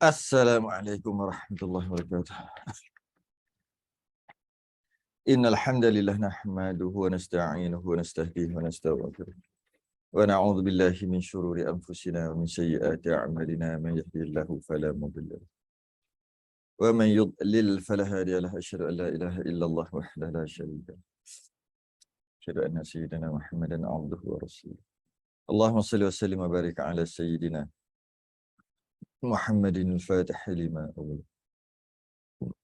Assalamualaikum warahmatullahi wabarakatuh. Innal hamdalillah nahmaduhu wa nasta'inuhu wa nastahdihi wa nastaghfiruh. Wa na'udzu billahi min shururi anfusina wa min sayyiati a'malina man yahdihillahu fala mudilla lahu wa man yudlil fala hadiya lahu. Asyhadu an la ilaha illallah wahdahu la syarika lahu. Asyhadu anna sayyidina Muhammadan 'abduhu wa rasuluh. Allahumma shalli wa sallim wa barik ala sayyidina Muhammadin al-fatih lima ughliq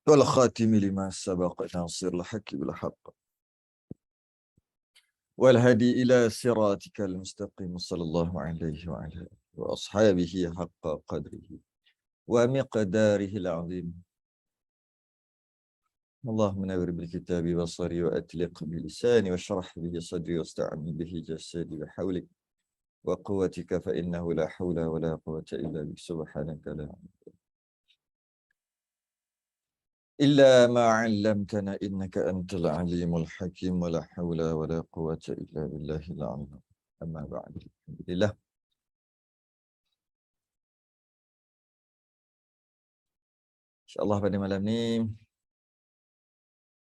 wal khatim lima sabaqa nasirul haqqi bil haqq wal hadi ila siratikal mustaqim. Sallallahu alaihi wa ala wa ashabihi haqqa qadrihi wa miqdarihi al-azim. Allahumma nawwir bil kitabi basari wa atliq bil lisani wa shrah bihi sadri wa sta'in bihi jasadi wa hawlik wa quwwatika fa innahu la hawla wa la quwwata illa bik. Subhanaka la إلا ما علمتنا إنك أنت العليم الحكيم ولا حول ولا قوة إلا بالله العظيم. أما بعد. Alhamdulillah. InsyaAllah pada malam ni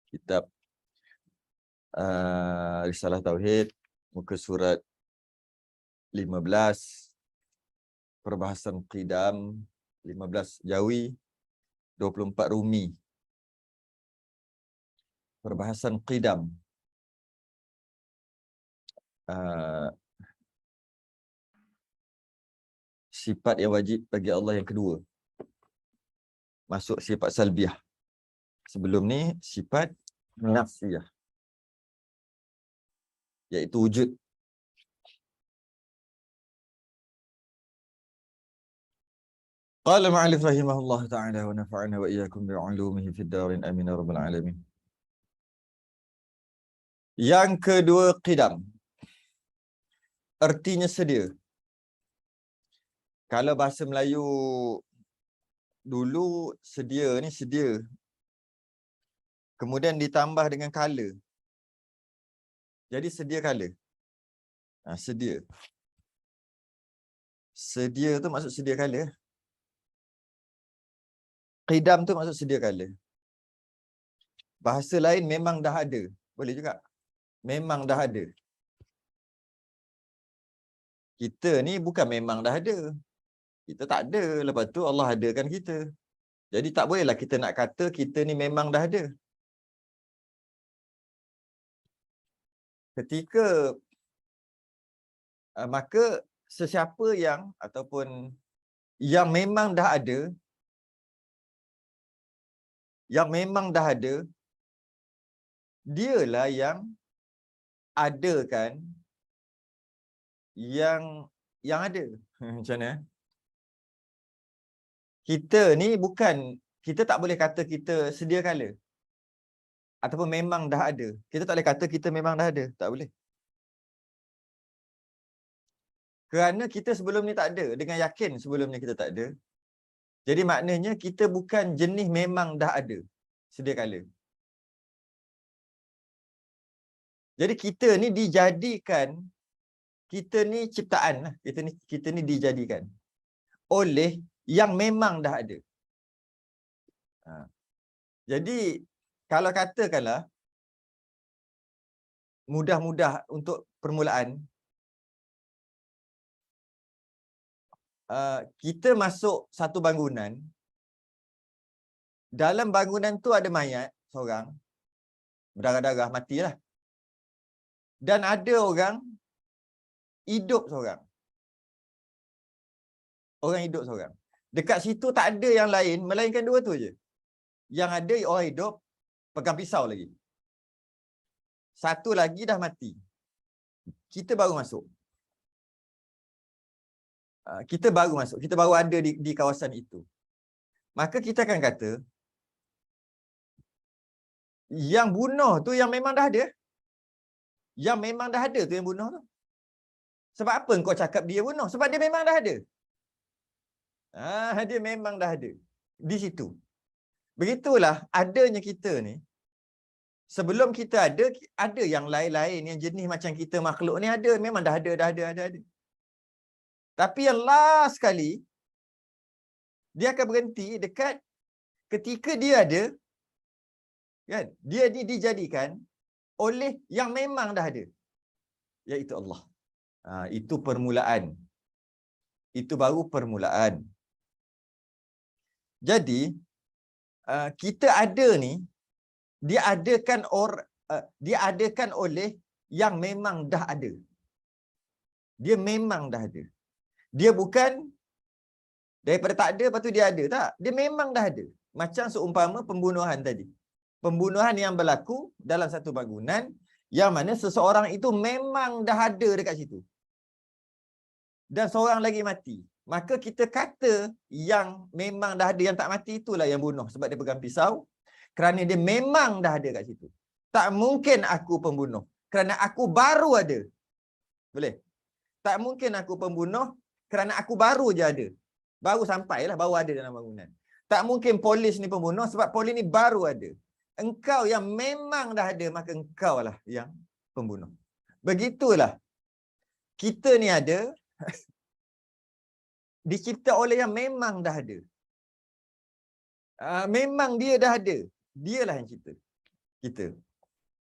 kitab Risalah Tauhid muka surat 15 perbahasan qidam, 15 Jawi, 24 Rumi. Perbahasan qidam. Sifat yang wajib bagi Allah yang kedua. Masuk sifat salbiah. Sebelum ni sifat nafsiyah, iaitu wujud. Qala ma'alif rahimahullah ta'ala wa nafa'ana wa iyyakum bi'ulumihi fid darin amin ya rabbal alamin. Yang kedua qidam. Artinya sedia. Kalau bahasa Melayu dulu sedia ni sedia. Kemudian ditambah dengan kala. Jadi sedia kala. Sedia. Sedia tu maksud sedia kala. Qidam tu maksud sedia kala. Bahasa lain memang dah ada. Boleh juga. Memang dah ada. Kita ni bukan memang dah ada. Kita tak ada. Lepas tu Allah adakan kita. Jadi tak bolehlah kita nak kata kita ni memang dah ada. Ketika maka sesiapa yang ataupun yang memang dah ada, dialah yang adakan yang ada. Macam mana? Kita ni bukan, kita tak boleh kata kita sedia kala ataupun memang dah ada. Kita tak boleh kata kita memang dah ada. Tak boleh. Kerana kita sebelum ni tak ada. Dengan yakin sebelum ni kita tak ada. Jadi maknanya kita bukan jenis memang dah ada sedia kala. Jadi kita ni dijadikan, kita ni ciptaan lah. Kita ni dijadikan oleh yang memang dah ada. Jadi kalau katakanlah mudah-mudah untuk permulaan, kita masuk satu bangunan, dalam bangunan tu ada mayat seorang, berdarah-darah, matilah. Dan ada orang hidup seorang. Orang hidup seorang. Dekat situ tak ada yang lain melainkan dua tu je. Yang ada orang hidup pegang pisau lagi. Satu lagi dah mati. Kita baru masuk. Kita baru ada di kawasan itu. Maka kita akan kata yang bunuh tu yang memang dah ada. Yang memang dah ada tu yang bunuh tu. Sebab apa kau cakap dia bunuh? Sebab dia memang dah ada. Dia memang dah ada. Di situ. Begitulah adanya kita ni. Sebelum kita ada yang lain-lain, yang jenis macam kita makhluk ni ada. Memang dah ada. Tapi yang last sekali, Dia akan berhenti dekat ketika dia ada, kan? Dia ni dijadikan oleh yang memang dah ada, iaitu Allah. Itu permulaan. Itu baru permulaan. Jadi kita ada ni diadakan oleh yang memang dah ada. Dia memang dah ada. Dia bukan daripada tak ada lepas tu dia ada, tak. Dia memang dah ada. Macam seumpama pembunuhan tadi. Pembunuhan yang berlaku dalam satu bangunan yang mana seseorang itu memang dah ada dekat situ. Dan seorang lagi mati. Maka kita kata yang memang dah ada, yang tak mati itulah yang bunuh. Sebab dia pegang pisau. Kerana dia memang dah ada kat situ. Tak mungkin aku pembunuh. Kerana aku baru ada. Boleh? Tak mungkin aku pembunuh kerana aku baru je ada. Baru sampailah, baru ada dalam bangunan. Tak mungkin polis ni pembunuh sebab polis ni baru ada. Engkau yang memang dah ada, maka engkau lah yang pembunuh. Begitulah. Kita ni ada dicipta oleh yang memang dah ada. Memang dia dah ada. Dialah yang cipta kita.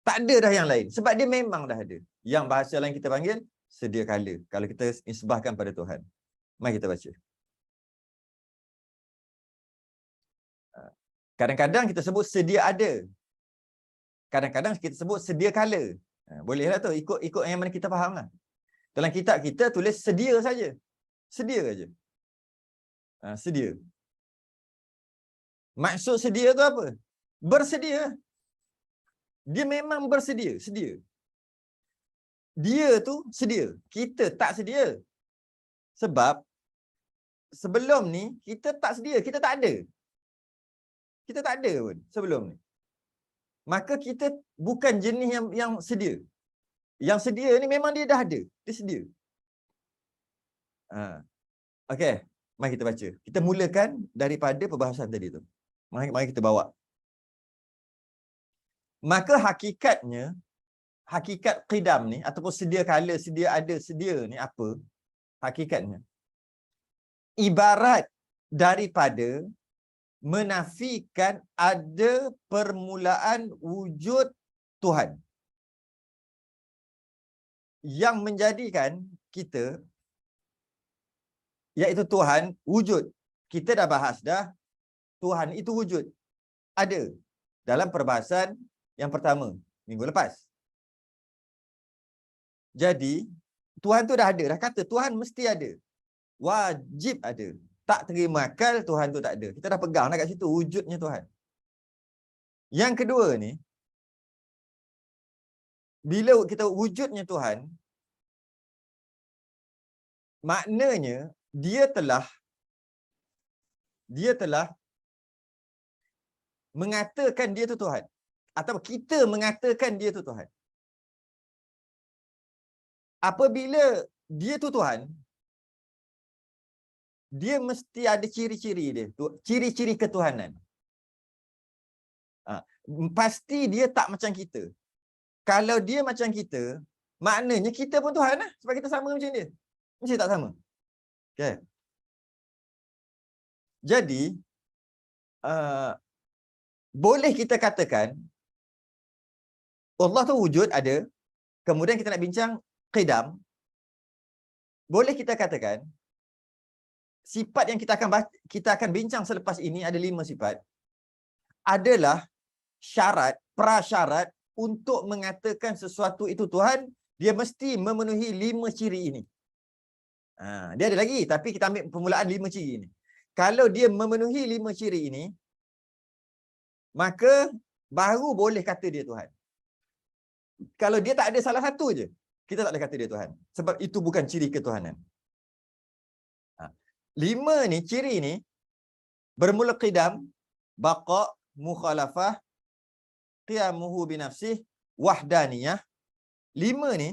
Tak ada dah yang lain. Sebab dia memang dah ada. Yang bahasa lain kita panggil sedia kala. Kalau kita nisbahkan pada Tuhan. Mari kita baca. Kadang-kadang kita sebut sedia ada. Kadang-kadang kita sebut sedia kala. Bolehlah tu. Ikut yang mana kita faham lah. Dalam kitab kita tulis sedia saja. Sedia saja. Sedia. Maksud sedia tu apa? Bersedia. Dia memang bersedia. Sedia. Dia tu sedia. Kita tak sedia. Sebab sebelum ni kita tak sedia. Kita tak ada. Kita tak ada pun sebelum ni. Maka kita bukan jenis yang sedia. Yang sedia ni memang dia dah ada. Dia sedia. Okey. Mari kita baca. Kita mulakan daripada perbahasan tadi tu. Mari kita bawa. Maka hakikatnya, hakikat qidam ni ataupun sedia kala, sedia ada, sedia ni apa? Hakikatnya ibarat daripada menafikan ada permulaan wujud Tuhan yang menjadikan kita, iaitu Tuhan wujud. Kita dah bahas dah, Tuhan itu wujud. Ada dalam perbahasan yang pertama minggu lepas. Jadi Tuhan tu dah ada, dah kata Tuhan mesti ada. Wajib ada. Tak terima akal Tuhan tu tak ada. Kita dah pegang dah kat situ wujudnya Tuhan. Yang kedua ni, bila kita wujudnya Tuhan, maknanya dia telah mengatakan dia tu Tuhan. Atau kita mengatakan dia tu Tuhan. Apabila dia tu Tuhan, dia mesti ada ciri-ciri dia. Ciri-ciri ketuhanan. Pasti dia tak macam kita. Kalau dia macam kita, maknanya kita pun Tuhan lah. Sebab kita sama macam dia. Mesti tak sama. Okay. Jadi, boleh kita katakan, Allah tu wujud, ada. Kemudian kita nak bincang qidam. Boleh kita katakan, sifat yang kita akan bincang selepas ini ada 5 sifat. Adalah syarat, prasyarat untuk mengatakan sesuatu itu Tuhan, dia mesti memenuhi 5 ciri ini. Dia ada lagi, tapi kita ambil permulaan 5 ciri ini. Kalau dia memenuhi 5 ciri ini, maka baru boleh kata dia Tuhan. Kalau dia tak ada salah satu je, kita tak boleh kata dia Tuhan. Sebab itu bukan ciri ketuhanan. 5 ni, ciri ni, bermula qidam, baqa, mukhalafah, qiyamuhu binafsih, wahdaniyah. 5 ni,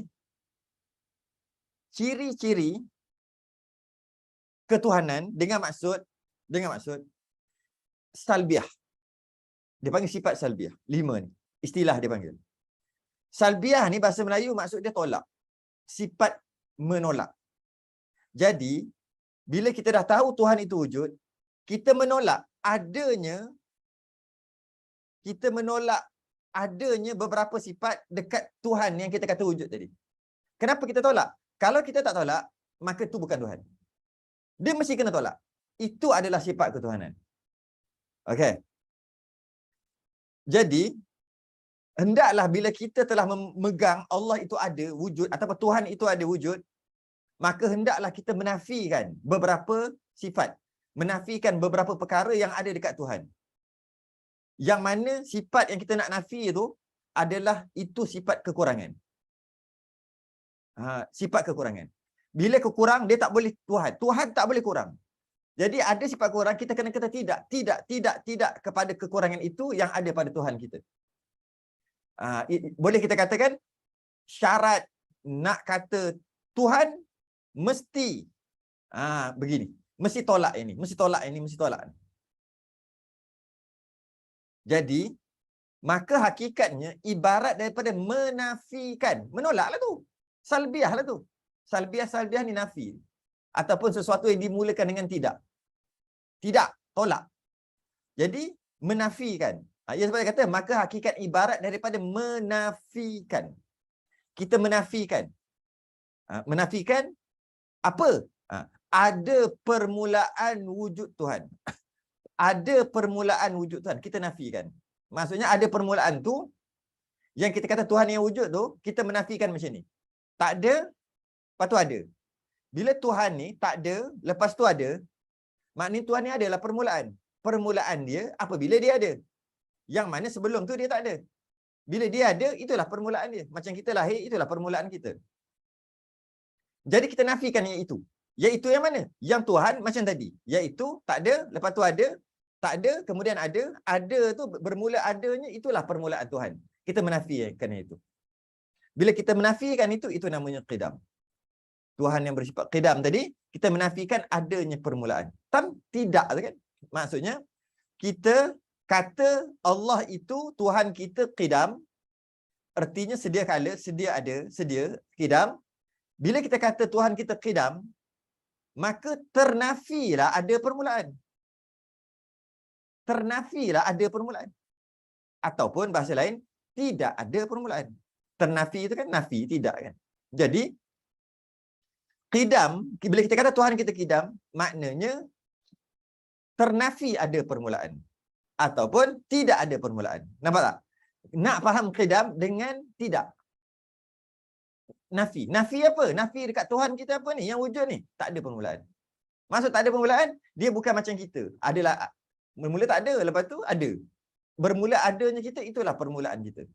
ciri-ciri ketuhanan dengan maksud salbiah. Dia panggil sifat salbiah. 5 ni, istilah dia panggil. Salbiah ni bahasa Melayu maksud dia tolak. Sifat menolak. Jadi, bila kita dah tahu Tuhan itu wujud, kita menolak adanya beberapa sifat dekat Tuhan yang kita kata wujud tadi. Kenapa kita tolak? Kalau kita tak tolak, maka itu bukan Tuhan. Dia mesti kena tolak. Itu adalah sifat ketuhanan. Okey. Jadi, hendaklah bila kita telah memegang Allah itu ada wujud ataupun Tuhan itu ada wujud, maka hendaklah kita menafikan beberapa sifat. Menafikan beberapa perkara yang ada dekat Tuhan. Yang mana sifat yang kita nak nafi itu adalah itu sifat kekurangan. Sifat kekurangan. Bila kekurang, dia tak boleh Tuhan. Tuhan tak boleh kurang. Jadi ada sifat kurang, kita kena kata tidak kepada kekurangan itu yang ada pada Tuhan kita. Boleh kita katakan syarat nak kata Tuhan mesti begini. Mesti tolak ini, mesti tolak ini, mesti tolak ini. Jadi, maka hakikatnya ibarat daripada menafikan. Menolaklah tu. Salbiah lah tu. Salbiah ni nafi. Ataupun sesuatu yang dimulakan dengan tidak. Tidak, tolak. Jadi, menafikan. Ia sebab kata, maka hakikat ibarat daripada menafikan. Kita menafikan. Menafikan apa? Ada permulaan wujud Tuhan. Ada permulaan wujud Tuhan. Kita nafikan. Maksudnya ada permulaan tu, yang kita kata Tuhan yang wujud tu, kita menafikan macam ni. Tak ada, lepas tu ada. Bila Tuhan ni tak ada, lepas tu ada, maknanya Tuhan ni adalah permulaan. Permulaan dia apabila dia ada. Yang mana sebelum tu dia tak ada. Bila dia ada, itulah permulaan dia. Macam kita lahir, itulah permulaan kita. Jadi kita nafikan yang itu. Iaitu yang mana? Yang Tuhan macam tadi. Iaitu tak ada, lepas tu ada, tak ada, kemudian ada. Ada tu bermula adanya, itulah permulaan Tuhan. Kita menafikan itu. Bila kita menafikan itu namanya qidam. Tuhan yang bersifat qidam tadi, kita menafikan adanya permulaan. Tidak kan? Maksudnya, kita kata Allah itu Tuhan kita qidam, artinya sedia kala, sedia ada, sedia, qidam. Bila kita kata Tuhan kita qidam, maka ternafilah ada permulaan. Ternafilah ada permulaan. Ataupun bahasa lain, tidak ada permulaan. Ternafi itu kan nafi, tidak kan. Jadi, qidam, bila kita kata Tuhan kita qidam, maknanya ternafi ada permulaan. Ataupun tidak ada permulaan. Nampak tak? Nak faham qidam dengan tidak. Nafi. Nafi apa? Nafi dekat Tuhan kita apa ni? Yang wujud ni. Tak ada permulaan. Maksud tak ada permulaan, dia bukan macam kita. Adalah, bermula tak ada, lepas tu ada. Bermula adanya kita, itulah permulaan kita.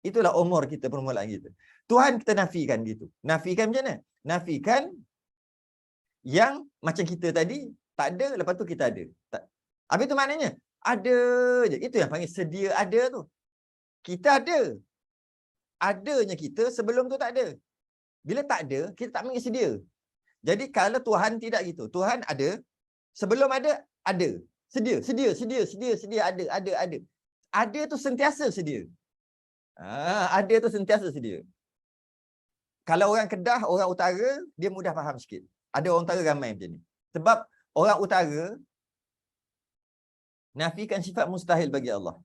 Itulah umur kita, permulaan kita. Tuhan kita nafikan gitu. Nafikan macam mana? Nafikan yang macam kita tadi, tak ada, lepas tu kita ada. Habis tu maknanya, ada je. Itu yang panggil sedia ada tu. Kita ada. Adanya kita sebelum tu tak ada. Bila tak ada, kita tak panggil sedia. Jadi kalau Tuhan tidak gitu. Tuhan ada, sebelum ada, ada. Sedia, ada. Ada tu sentiasa sedia. Ada tu sentiasa sedia. Kalau orang Kedah, orang Utara, dia mudah faham sikit. Ada orang Utara ramai macam ni. Sebab orang Utara nafikan sifat mustahil bagi Allah.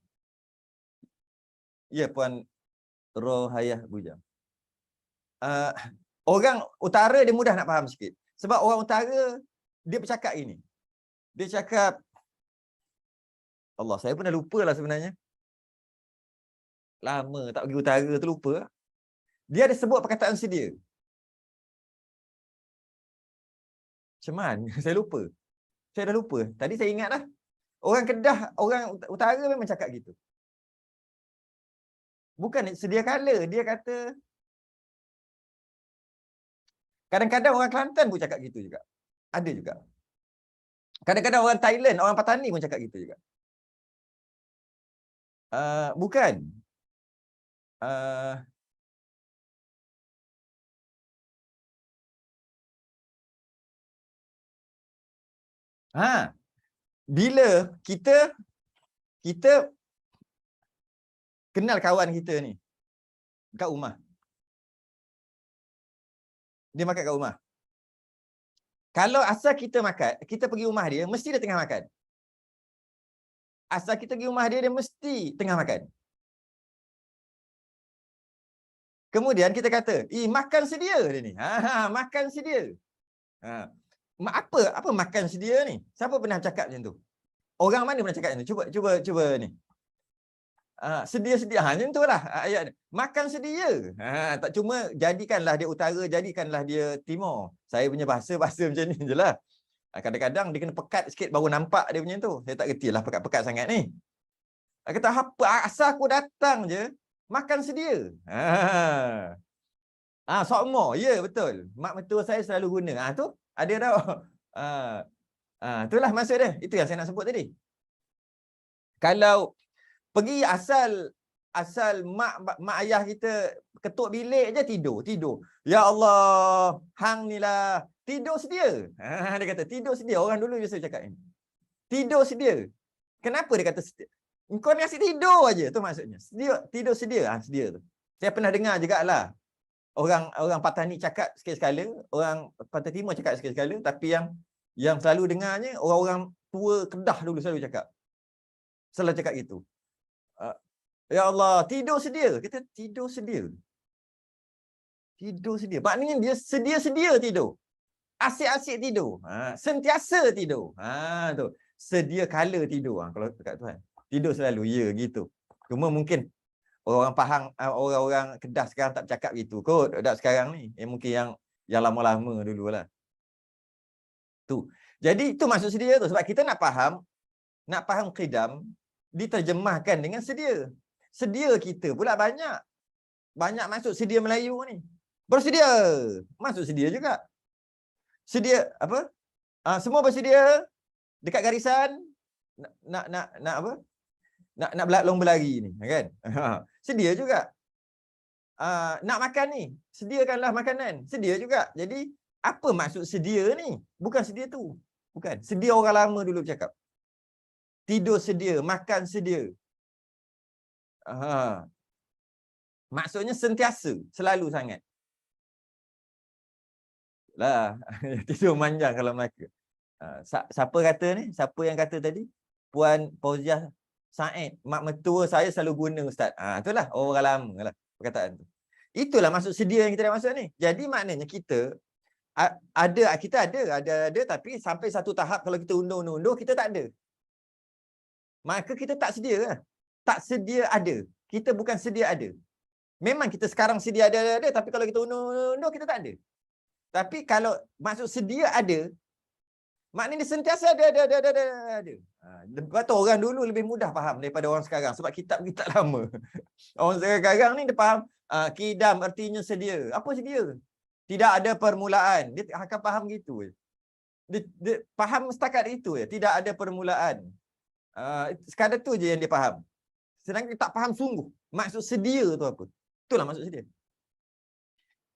Ya, Puan Rohayah Bujang. Orang Utara dia mudah nak faham sikit. Sebab orang Utara, dia bercakap gini. Dia cakap, Allah, saya pun dah lupa lah sebenarnya. Lama tak pergi Utara, terlupa. Dia ada sebut perkataan sedia. Macam mana? Saya lupa. Saya dah lupa. Tadi saya ingat dah. Orang Kedah, orang Utara memang cakap gitu. Bukan sedia kala. Dia kata, kadang-kadang orang Kelantan pun cakap gitu juga. Ada juga. Kadang-kadang orang Thailand, orang Patani pun cakap gitu juga. Bukan. Bila kita kenal kawan kita ni kat rumah. Dia makan kat rumah. Kalau asal kita makan, kita pergi rumah dia, mesti dia tengah makan. Asal kita pergi rumah dia, dia mesti tengah makan. Kemudian kita kata, makan sedia dia ni. Makan sedia. Apa makan sedia ni? Siapa pernah cakap macam tu? Orang mana pernah cakap macam tu? Cuba ni. Sedia-sedia. Macam itulah ayat ni. Makan sedia. Tak cuma jadikanlah dia utara, jadikanlah dia timur. Saya punya bahasa macam ni je lah. Kadang-kadang dia kena pekat sikit baru nampak dia punya tu. Saya tak kerti lah pekat-pekat sangat ni. Kata, apa asal aku datang je, makan sedia. Sokmo. Ya, betul. Mak mertua saya selalu guna. Tu, ada tau. Itulah maksud dia. Itu yang saya nak sebut tadi. Kalau pergi asal mak ayah kita ketuk bilik je tidur. Ya Allah, hang ni lah. Tidur sedia. Dia kata tidur sedia. Orang dulu biasa cakap ni. Tidur sedia. Kenapa dia kata sedia? Kau ni asyik tidur aja, tu maksudnya. Tidur sedia. Sedia tu. Saya pernah dengar jugalah. Orang Patani cakap sekali-sekala, orang Pantai Timur cakap sekali-sekala, tapi yang selalu dengarnya orang-orang tua Kedah dulu selalu cakap. Selalu cakap gitu. Ya Allah, tidur sedia. Kita tidur sedia. Tidur sedia. Maknanya dia sedia-sedia tidur. Asyik-asyik tidur. Sentiasa tidur. Tu. Sedia kala tidur. Kalau dekat Tuhan. Tidur selalu. Ya, gitu. Cuma mungkin orang faham, orang-orang Kedah sekarang tak bercakap gitu kot. Tak sekarang ni. Mungkin yang lama-lama dululah. Tu. Jadi itu maksud sedia tu. Sebab kita nak faham qidam diterjemahkan dengan sedia. Sedia kita pula banyak. Banyak maksud sedia Melayu ni. Bersedia. Maksud sedia juga. Sedia apa? Semua bersedia dekat garisan nak apa? Nak berlari ni, kan? Sedia juga. Nak makan ni, sediakanlah makanan. Sedia juga. Jadi apa maksud sedia ni? Bukan sedia tu. Bukan. Sedia orang lama dulu bercakap. Tidur sedia, makan sedia. Maksudnya sentiasa, selalu sangat. Lah, tidur manjang kalau Melaka. Siapa kata ni? Siapa yang kata tadi? Puan Fauziah Said. Mak mertua saya selalu guna ustaz. Itulah orang lama lah perkataan tu. Itulah maksud sedia yang kita dah maksud ni. Jadi maknanya kita ada tapi sampai satu tahap kalau kita undur kita tak ada. Maka kita tak sedia lah. Tak sedia ada. Kita bukan sedia ada. Memang kita sekarang sedia ada tapi kalau kita undur kita tak ada. Tapi kalau maksud sedia ada, maknanya dia sentiasa ada. Lepas tu orang dulu lebih mudah faham daripada orang sekarang sebab kitab lama. Orang sekarang ni dia faham qidam artinya sedia. Apa sedia? Tidak ada permulaan. Dia akan faham gitu. Dia faham setakat itu je. Tidak ada permulaan. Sekadar tu je yang dia faham. Sedangkan dia tak faham sungguh maksud sedia tu apa. Itulah maksud sedia.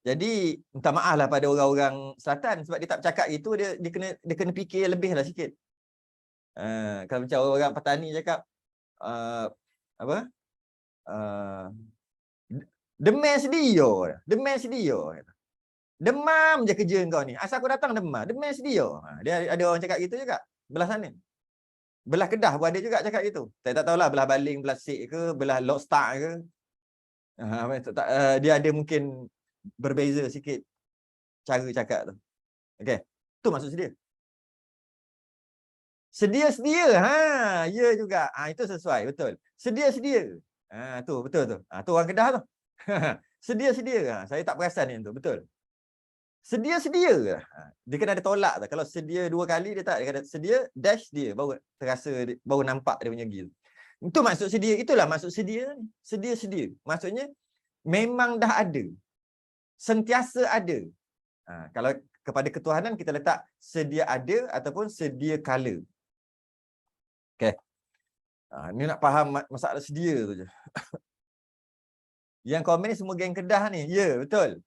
Jadi minta maaf lah pada orang-orang selatan sebab dia tak bercakap itu, dia kena fikir lebih lah sikit. Kalau macam orang Patani cakap apa? Demam sedia. Demam je kerja kau ni. Asal aku datang demam sedia. Dia ada orang cakap gitu juga belah sana. Belah Kedah pun ada juga cakap gitu. Saya tak tahulah belah Baling, belah Sik ke, belah Lockstar ke. Dia ada mungkin berbeza sikit cara cakap tu. Okey. Tu maksud sedia. Sedia. Ya juga. Itu sesuai, betul. Sedia. Tu betul tu. Tu orang Kedah tu. Sedia. Saya tak perasan yang tu, betul. Sedia. Dia kena ada tolak tu. Kalau sedia dua kali dia tak, dia kata sedia dash dia baru terasa, baru nampak dia punya gil. Itu maksud sedia. Itulah maksud sedia ni. Sedia. Maksudnya memang dah ada. Sentiasa ada. Kalau kepada ketuhanan kita letak sedia ada ataupun sedia kala. Okey. Ni nak faham masalah sedia tu je. Yang komen ni semua geng Kedah ni. Ya, betul.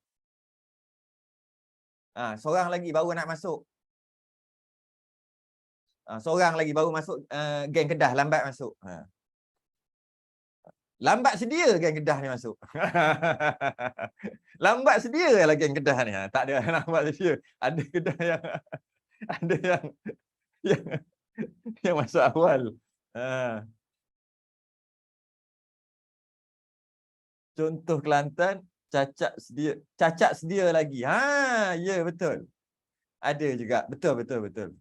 Seorang lagi baru nak masuk. Seorang lagi baru masuk geng Kedah, lambat masuk. Lambat sedia geng Kedah ni masuk. Lambat sedia lah geng Kedah ni. Tak ada lambat sedia. Ada Kedah yang ada yang masuk awal. Contoh Kelantan, cacak sedia lagi. Ya betul. Ada juga. Betul.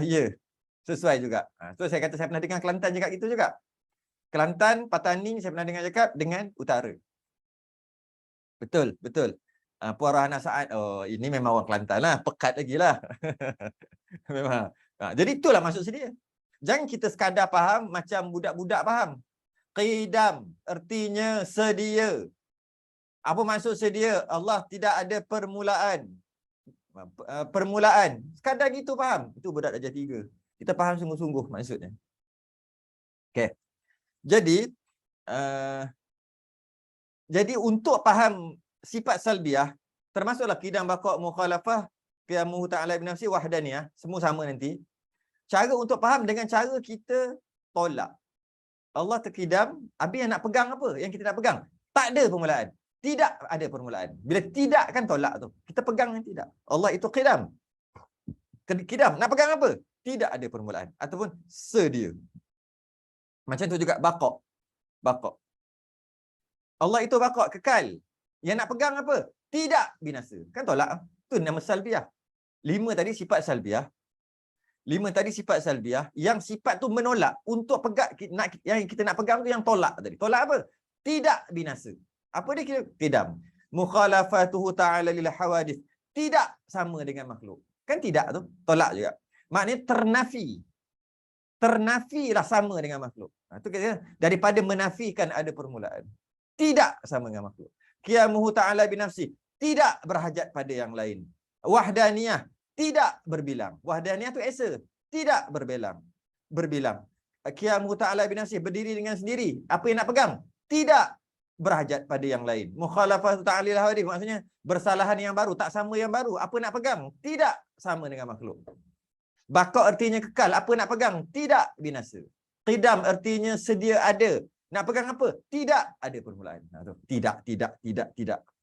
Ya. Sesuai juga. Tu saya kata saya pernah dengar Kelantan juga gitu juga. Kelantan, Pataning saya pernah dengar cakap dengan utara. Betul. Puan Rahana Saad. Oh, ini memang orang Kelantan lah. Pekat lagi lah. Memang. Jadi itulah maksud sedia. Jangan kita sekadar faham macam budak-budak faham. Qidam artinya sedia. Apa maksud sedia? Allah tidak ada permulaan. Permulaan. Sekadar gitu faham. Itu budak darjah 3. Kita faham sungguh-sungguh maksudnya. Okey. Jadi untuk faham sifat salbiah, termasuklah qidam, baqa', mukhalafah, qiyamuhu ta'ala bi nafsi, wahdaniyah, semua sama nanti. Cara untuk faham dengan cara kita tolak. Allah terkidam, habis yang nak pegang apa? Yang kita nak pegang? Tak ada permulaan. Tidak ada permulaan. Bila tidak kan tolak tu. Kita pegang yang tidak. Allah itu qidam. Qidam, nak pegang apa? Tidak ada permulaan. Ataupun sedia. Macam tu juga baqa'. Baqa'. Allah itu baqa', kekal. Yang nak pegang apa? Tidak binasa. Kan tolak. Tu nama salbiah. 5 tadi sifat salbiah. 5 tadi sifat salbiah. Yang sifat tu menolak. Untuk pegang, yang kita nak pegang tu yang tolak tadi. Tolak apa? Tidak binasa. Apa dia kira? Qidam. Mukhalafatuhu ta'ala lil hawadith. Tidak sama dengan makhluk. Kan tidak tu? Tolak juga. Maknanya ternafi. Ternafilah sama dengan makhluk. Itu kata daripada menafikan ada permulaan. Tidak sama dengan makhluk. Qiyamuhu ta'ala binafsi. Tidak berhajat pada yang lain. Wahdaniyah. Tidak berbilang. Wahdaniyah tu esa. Tidak berbilang. Qiyamuhu ta'ala binafsi. Berdiri dengan sendiri. Apa yang nak pegang? Tidak berhajat pada yang lain. Mukhalafatu ta'lil hawadith. Maksudnya bersalahan yang baru. Tak sama yang baru. Apa nak pegang? Tidak sama dengan makhluk. Baqa' artinya kekal. Apa nak pegang? Tidak binasa. Qidam artinya sedia ada. Nak pegang apa? Tidak ada permulaan. Tidak.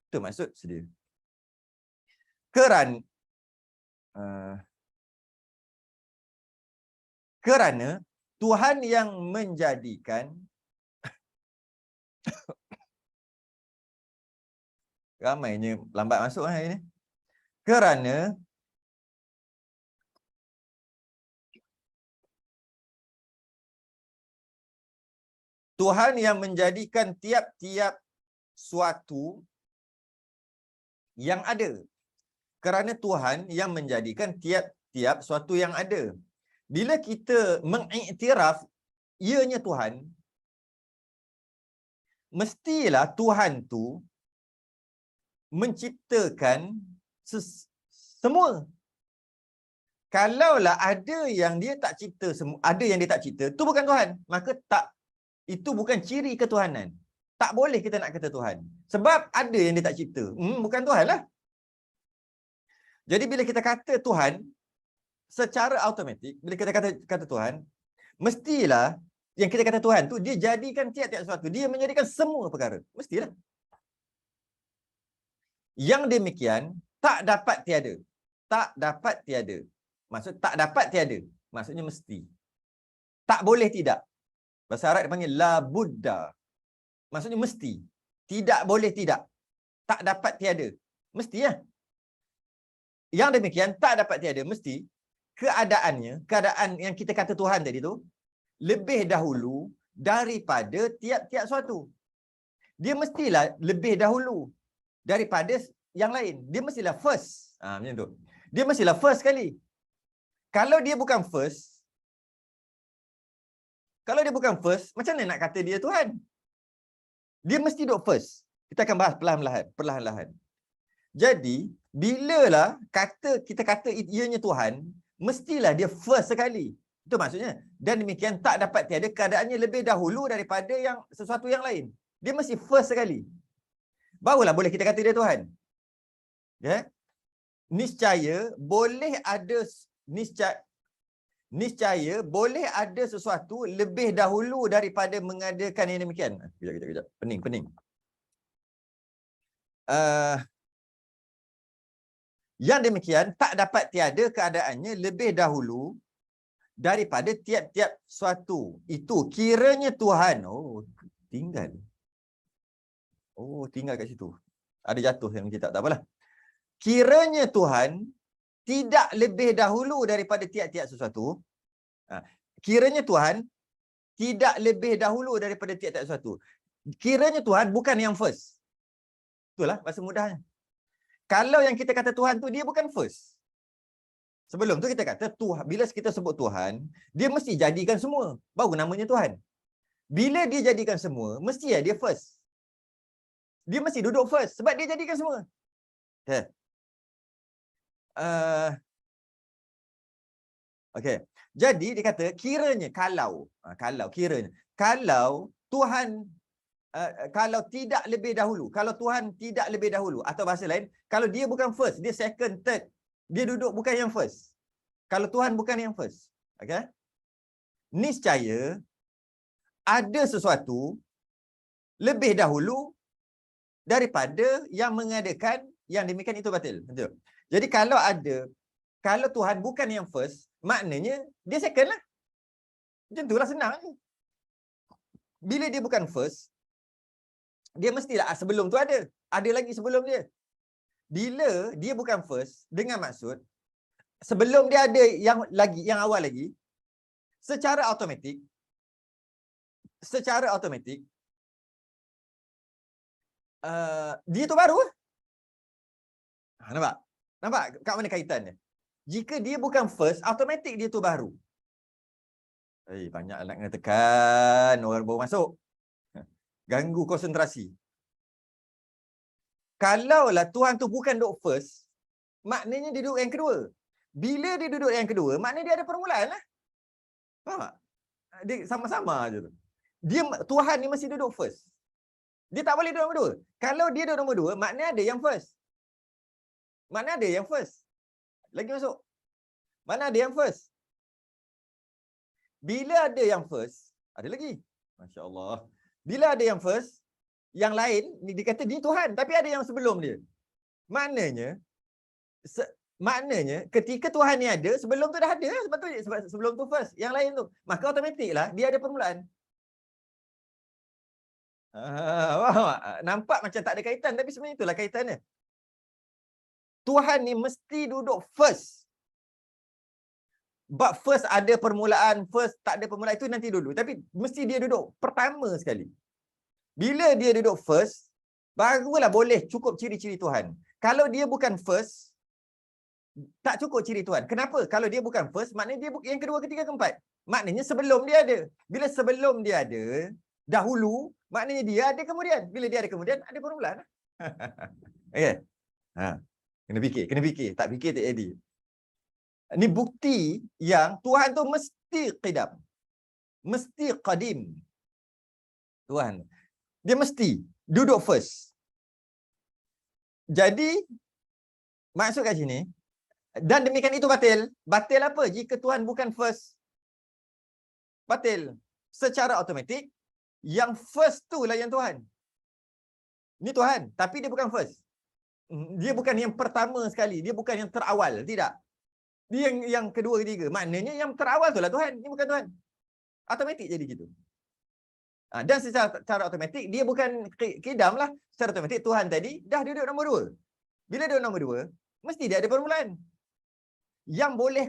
Itu maksud sedia. Kerana Tuhan yang menjadikan ramainya lambat masuk hari ni. Kerana Tuhan yang menjadikan tiap-tiap suatu yang ada. Kerana Tuhan yang menjadikan tiap-tiap suatu yang ada. Bila kita mengiktiraf ianya Tuhan, mestilah Tuhan tu menciptakan semua. Kalaulah ada yang dia tak cipta semua, ada yang dia tak cipta, tu bukan Tuhan. Maka itu bukan ciri ketuhanan. Tak boleh kita nak kata Tuhan. Sebab ada yang dia tak cipta. Bukan Tuhan lah. Jadi bila kita kata Tuhan, secara automatik, bila kita kata Tuhan, mestilah yang kita kata Tuhan tu, dia jadikan tiap-tiap sesuatu. Dia menjadikan semua perkara. Mestilah. Yang demikian, tak dapat tiada. Tak dapat tiada. Maksud tak dapat tiada. Maksudnya mesti. Tak boleh tidak. Bahasa Arab dipanggil la budda. Maksudnya mesti. Tidak boleh tidak. Tak dapat tiada. Mesti ya. Yang demikian, tak dapat tiada. Mesti. Keadaannya, keadaan yang kita kata Tuhan tadi tu, lebih dahulu daripada tiap-tiap suatu. Dia mestilah lebih dahulu daripada yang lain. Dia mestilah first. Macam tu. Dia mestilah first sekali. Kalau dia bukan first, macam mana nak kata dia Tuhan? Dia mesti duduk first. Kita akan bahas perlahan-lahan. Jadi, bilalah kita kata ianya Tuhan, mestilah dia first sekali. Itu maksudnya. Dan demikian tak dapat tiada, keadaannya lebih dahulu daripada sesuatu yang lain. Dia mesti first sekali. Barulah boleh kita kata dia Tuhan. Ya? Niscaya boleh ada sesuatu lebih dahulu daripada mengadakan yang demikian. Kejap. Pening. Yang demikian tak dapat tiada, keadaannya lebih dahulu daripada tiap-tiap suatu. Itu kiranya Tuhan. Tinggal. Oh, tinggal kat situ. Ada jatuh yang kita tak apalah. Kiranya Tuhan tidak lebih dahulu daripada tiap-tiap sesuatu. Kiranya Tuhan tidak lebih dahulu daripada tiap-tiap sesuatu. Kiranya Tuhan bukan yang first. Itulah bahasa mudahnya. Kalau yang kita kata Tuhan tu, dia bukan first. Sebelum tu kita kata Tuhan, bila kita sebut Tuhan, dia mesti jadikan semua. Baru namanya Tuhan. Bila dia jadikan semua, mesti dia first. Dia mesti duduk first sebab dia jadikan semua. Okay. Okay. Jadi dia kata kiranya kalau Tuhan kalau tidak lebih dahulu, kalau Tuhan tidak lebih dahulu, atau bahasa lain, kalau dia bukan first, dia second, third, dia duduk bukan yang first. Kalau Tuhan bukan yang first, okay? Niscaya ada sesuatu lebih dahulu daripada yang mengadakan yang demikian itu batil. Betul. Jadi kalau Tuhan bukan yang first, maknanya dia second lah. Macam itulah, senang. Bila dia bukan first, dia mestilah sebelum tu ada lagi sebelum dia. Bila dia bukan first, dengan maksud sebelum dia ada yang awal lagi, secara automatik dia tu baru. Nampak kat mana kaitannya? Jika dia bukan first, automatik dia tu baru. Banyak nak kena tekan orang baru masuk. Ganggu konsentrasi. Kalaulah Tuhan tu bukan duduk first, maknanya dia duduk yang kedua. Bila dia duduk yang kedua, maknanya dia ada permulaan lah. Faham tak? Dia sama-sama je tu. Tuhan ni mesti duduk first. Dia tak boleh duduk nombor dua. Kalau dia duduk nombor dua, maknanya ada yang first. Lagi masuk. Mana ada yang first? Bila ada yang first, ada lagi. Masya Allah. Bila ada yang first, yang lain, dia kata dia Tuhan. Tapi ada yang sebelum dia. Maknanya, ketika Tuhan ni ada, sebelum tu dah ada. Sebelum tu first. Yang lain tu. Maka automatik lah, dia ada permulaan. Nampak macam tak ada kaitan, tapi sebenarnya itulah kaitannya. Tuhan ni mesti duduk first. But first ada permulaan, first tak ada permulaan, itu nanti dulu. Tapi mesti dia duduk pertama sekali. Bila dia duduk first, barulah boleh cukup ciri-ciri Tuhan. Kalau dia bukan first, tak cukup ciri Tuhan. Kenapa? Kalau dia bukan first, maknanya dia yang kedua, ketiga, keempat. Maknanya sebelum dia ada. Bila sebelum dia ada, dahulu, maknanya dia ada kemudian. Bila dia ada kemudian, ada permulaan. Okay. Kena fikir. Tak fikir tak jadi. Ini bukti yang Tuhan tu mesti qidam. Mesti qadim. Tuhan. Dia mesti duduk first. Jadi, maksud kat sini, dan demikian itu batil. Batil apa? Jika Tuhan bukan first. Batil. Secara automatik, yang first tu lah yang Tuhan. Ini Tuhan, tapi dia bukan first. Dia bukan yang pertama sekali. Dia bukan yang terawal. Tidak. Dia yang kedua, ketiga. Maknanya yang terawal tu lah Tuhan. Ini bukan Tuhan. Automatik jadi gitu. Dan secara automatik, dia bukan kidam lah. Secara automatik, Tuhan tadi dah duduk nombor dua. Bila duduk nombor dua, mesti dia ada permulaan. Yang boleh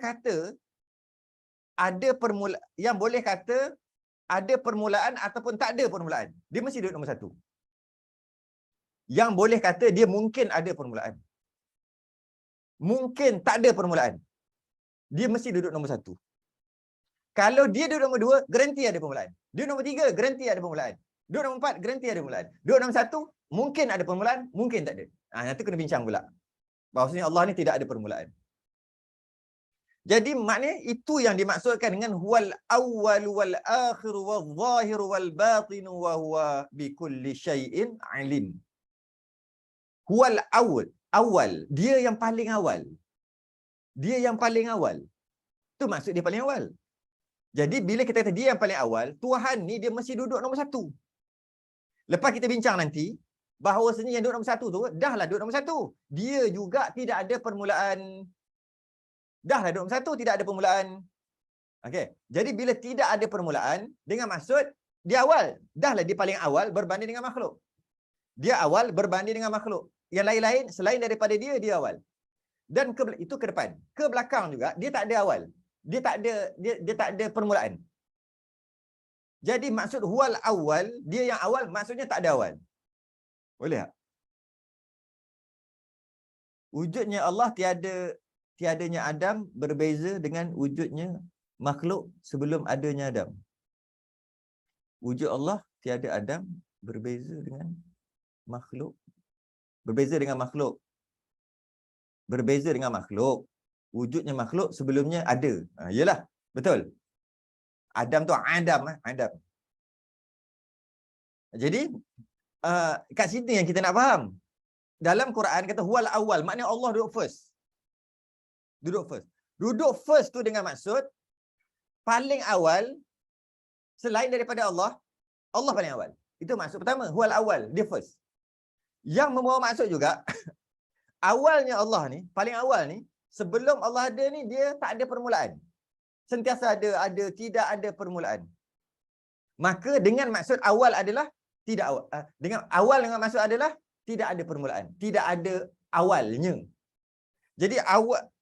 kata ada permulaan ataupun tak ada permulaan. Dia mesti duduk nombor satu. Yang boleh kata dia mungkin ada permulaan. Mungkin tak ada permulaan. Dia mesti duduk nombor satu. Kalau dia duduk nombor dua, garanti ada permulaan. Dia nombor tiga, garanti ada permulaan. Duduk nombor empat, garanti ada permulaan. Duduk nombor satu, mungkin ada permulaan, mungkin tak ada. Nanti kena bincang pula. Bahawasanya Allah ni tidak ada permulaan. Jadi maknanya itu yang dimaksudkan dengan huwal awwal wal akhir wal zahir wal batin wa huwa bi kulli syai'in alim. Huwal awal, dia yang paling awal. Dia yang paling awal. Itu maksud dia paling awal. Jadi bila kita kata dia yang paling awal, Tuhan ni dia mesti duduk nombor satu. Lepas kita bincang nanti, bahawasanya yang duduk nombor satu tu, dahlah duduk nombor satu. Dia juga tidak ada permulaan. Dahlah duduk nombor satu, tidak ada permulaan. Okay. Jadi bila tidak ada permulaan, dengan maksud dia awal. Dahlah dia paling awal berbanding dengan makhluk. Dia awal berbanding dengan makhluk. Yang lain-lain selain daripada dia, dia awal. Dan itu ke depan. Ke belakang juga, dia tak ada awal. Dia tak ada permulaan. Jadi maksud huwal awal, dia yang awal, maksudnya tak ada awal. Boleh tak? Wujudnya Allah tiadanya Adam berbeza dengan wujudnya makhluk sebelum adanya Adam. Wujud Allah tiada Adam berbeza dengan makhluk. Berbeza dengan makhluk. Berbeza dengan makhluk. Wujudnya makhluk sebelumnya ada. Yalah, betul. Adam tu Adam. Adam. Jadi, kat sini yang kita nak faham. Dalam Quran kata huwal awal, maknanya Allah duduk first. Duduk first. Duduk first tu dengan maksud paling awal selain daripada Allah, Allah paling awal. Itu maksud pertama, huwal awal, dia first. Yang membawa maksud juga awalnya Allah ni, paling awal ni, sebelum Allah ada ni dia tak ada permulaan. Sentiasa ada, tidak ada permulaan. Maka dengan maksud awal adalah tidak awal. Dengan maksud adalah tidak ada permulaan, tidak ada awalnya. Jadi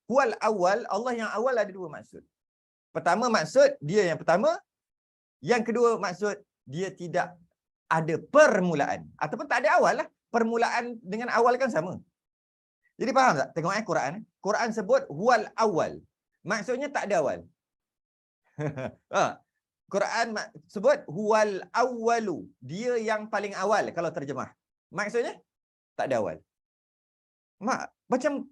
huwal awal, Allah yang awal ada dua maksud. Pertama maksud dia yang pertama, yang kedua maksud dia tidak ada permulaan ataupun tak ada awal lah. Permulaan dengan awal kan sama. Jadi faham tak? Tengok Quran. Quran sebut huwal awal. Maksudnya tak ada awal. Quran sebut huwal awwalu. Dia yang paling awal kalau terjemah. Maksudnya tak ada awal. Macam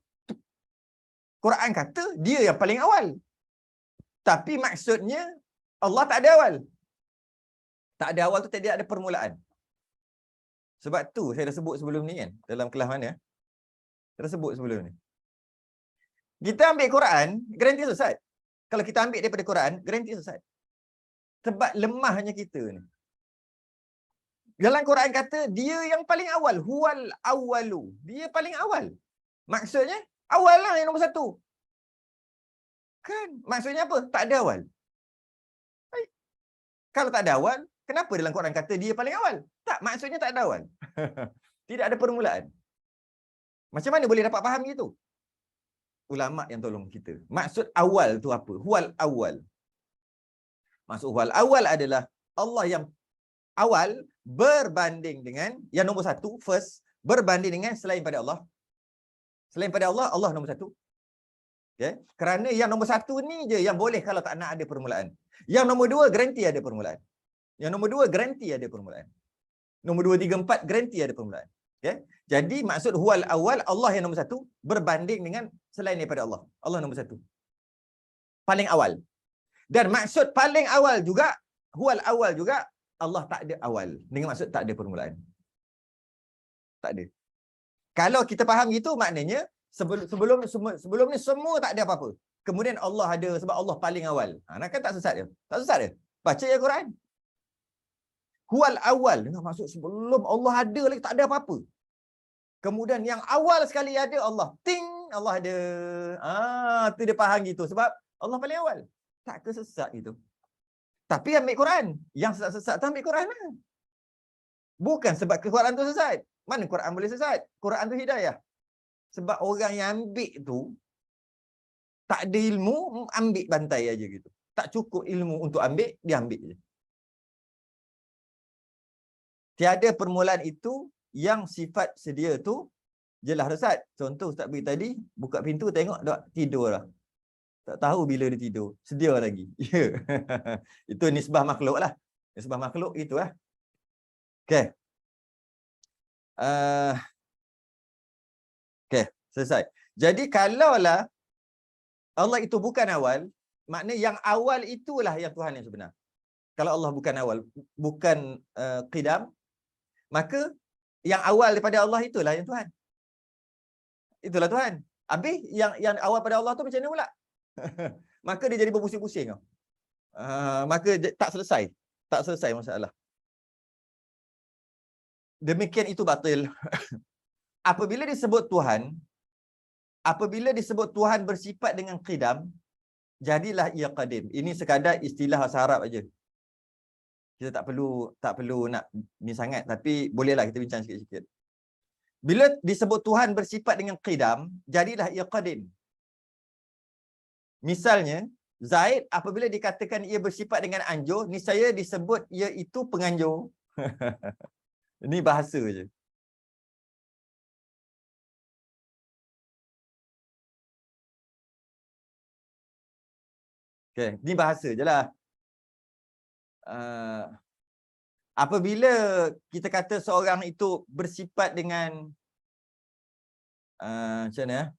Quran kata dia yang paling awal. Tapi maksudnya Allah tak ada awal. Tak ada awal tu tidak ada permulaan. Sebab tu saya dah sebut sebelum ni kan. Dalam kelas mana? Saya dah sebut sebelum ni. Kita ambil Quran, garanti sesat. Kalau kita ambil daripada Quran, garanti sesat. Sebab lemahnya kita ni. Dalam Quran kata, dia yang paling awal. Huwal awwalu. Dia paling awal. Maksudnya, awal lah yang nombor satu. Kan? Maksudnya apa? Tak ada awal. Baik. Kalau tak ada awal, kenapa dalam Quran kata dia paling awal? Tak, maksudnya tak ada awal. Tidak ada permulaan. Macam mana boleh dapat faham gitu? Ulama yang tolong kita. Maksud awal tu apa? Huwal awal. Maksud huwal awal adalah Allah yang awal berbanding dengan yang nombor satu, first, berbanding dengan selain pada Allah. Selain pada Allah, Allah nombor satu. Okay? Kerana yang nombor satu ni je yang boleh kalau tak nak ada permulaan. Yang nombor dua, garanti ada permulaan. Yang nombor dua, garanti ada permulaan. Nombor 2, 3, 4, garanti ada permulaan. Okay? Jadi maksud huwal awal, Allah yang nombor satu, berbanding dengan selain daripada Allah. Allah nombor satu. Paling awal. Dan maksud paling awal juga, huwal awal juga, Allah tak ada awal. Dengan maksud tak ada permulaan. Tak ada. Kalau kita faham gitu, maknanya sebelum ni semua tak ada apa-apa. Kemudian Allah ada sebab Allah paling awal. Nak kan tak sesat dia? Tak sesat dia? Baca ya Quran. Huwal awal dengan maksud sebelum Allah ada lagi tak ada apa-apa. Kemudian yang awal sekali ada Allah. Ting, Allah ada. Tu dia faham gitu sebab Allah paling awal. Tak kesesat gitu. Tapi ambil Quran. Yang sesat-sesat tu ambil Quran lah. Bukan sebab Quran tu sesat. Mana Quran boleh sesat? Quran tu hidayah. Sebab orang yang ambil tu tak ada ilmu, ambil bantai aja gitu. Tak cukup ilmu untuk ambil, dia ambil je. Tiada permulaan itu yang sifat sedia tu jelas Ustaz. Contoh Ustaz bagi tadi, buka pintu tengok dah tidur lah. Tak tahu bila dia tidur. Sedia lagi. Ya. Itu nisbah makhluk lah. Nisbah makhluk itulah. Okey. Okey, selesai. Jadi kalaulah Allah itu bukan awal, makna yang awal itulah yang Tuhan yang sebenar. Kalau Allah bukan awal, bukan qidam, maka yang awal daripada Allah itulah yang Tuhan. Itulah Tuhan. Habis yang awal pada Allah tu macam mana pula? Maka dia jadi berpusing-pusing kau. Maka tak selesai. Tak selesai masalah. Demikian itu batil. Apabila disebut Tuhan bersifat dengan qidam, jadilah ia qadim. Ini sekadar istilah bahasa Arab aja. Kita tak perlu nak ni sangat, tapi bolehlah kita bincang sikit-sikit. Bila disebut Tuhan bersifat dengan qidam, jadilah ia qadim. Misalnya, Zaid apabila dikatakan ia bersifat dengan anjur, niscaya disebut ia itu penganjur. Ini bahasa je. Okay, ini bahasa je lah. Apabila kita kata seorang itu bersifat dengan macam mana?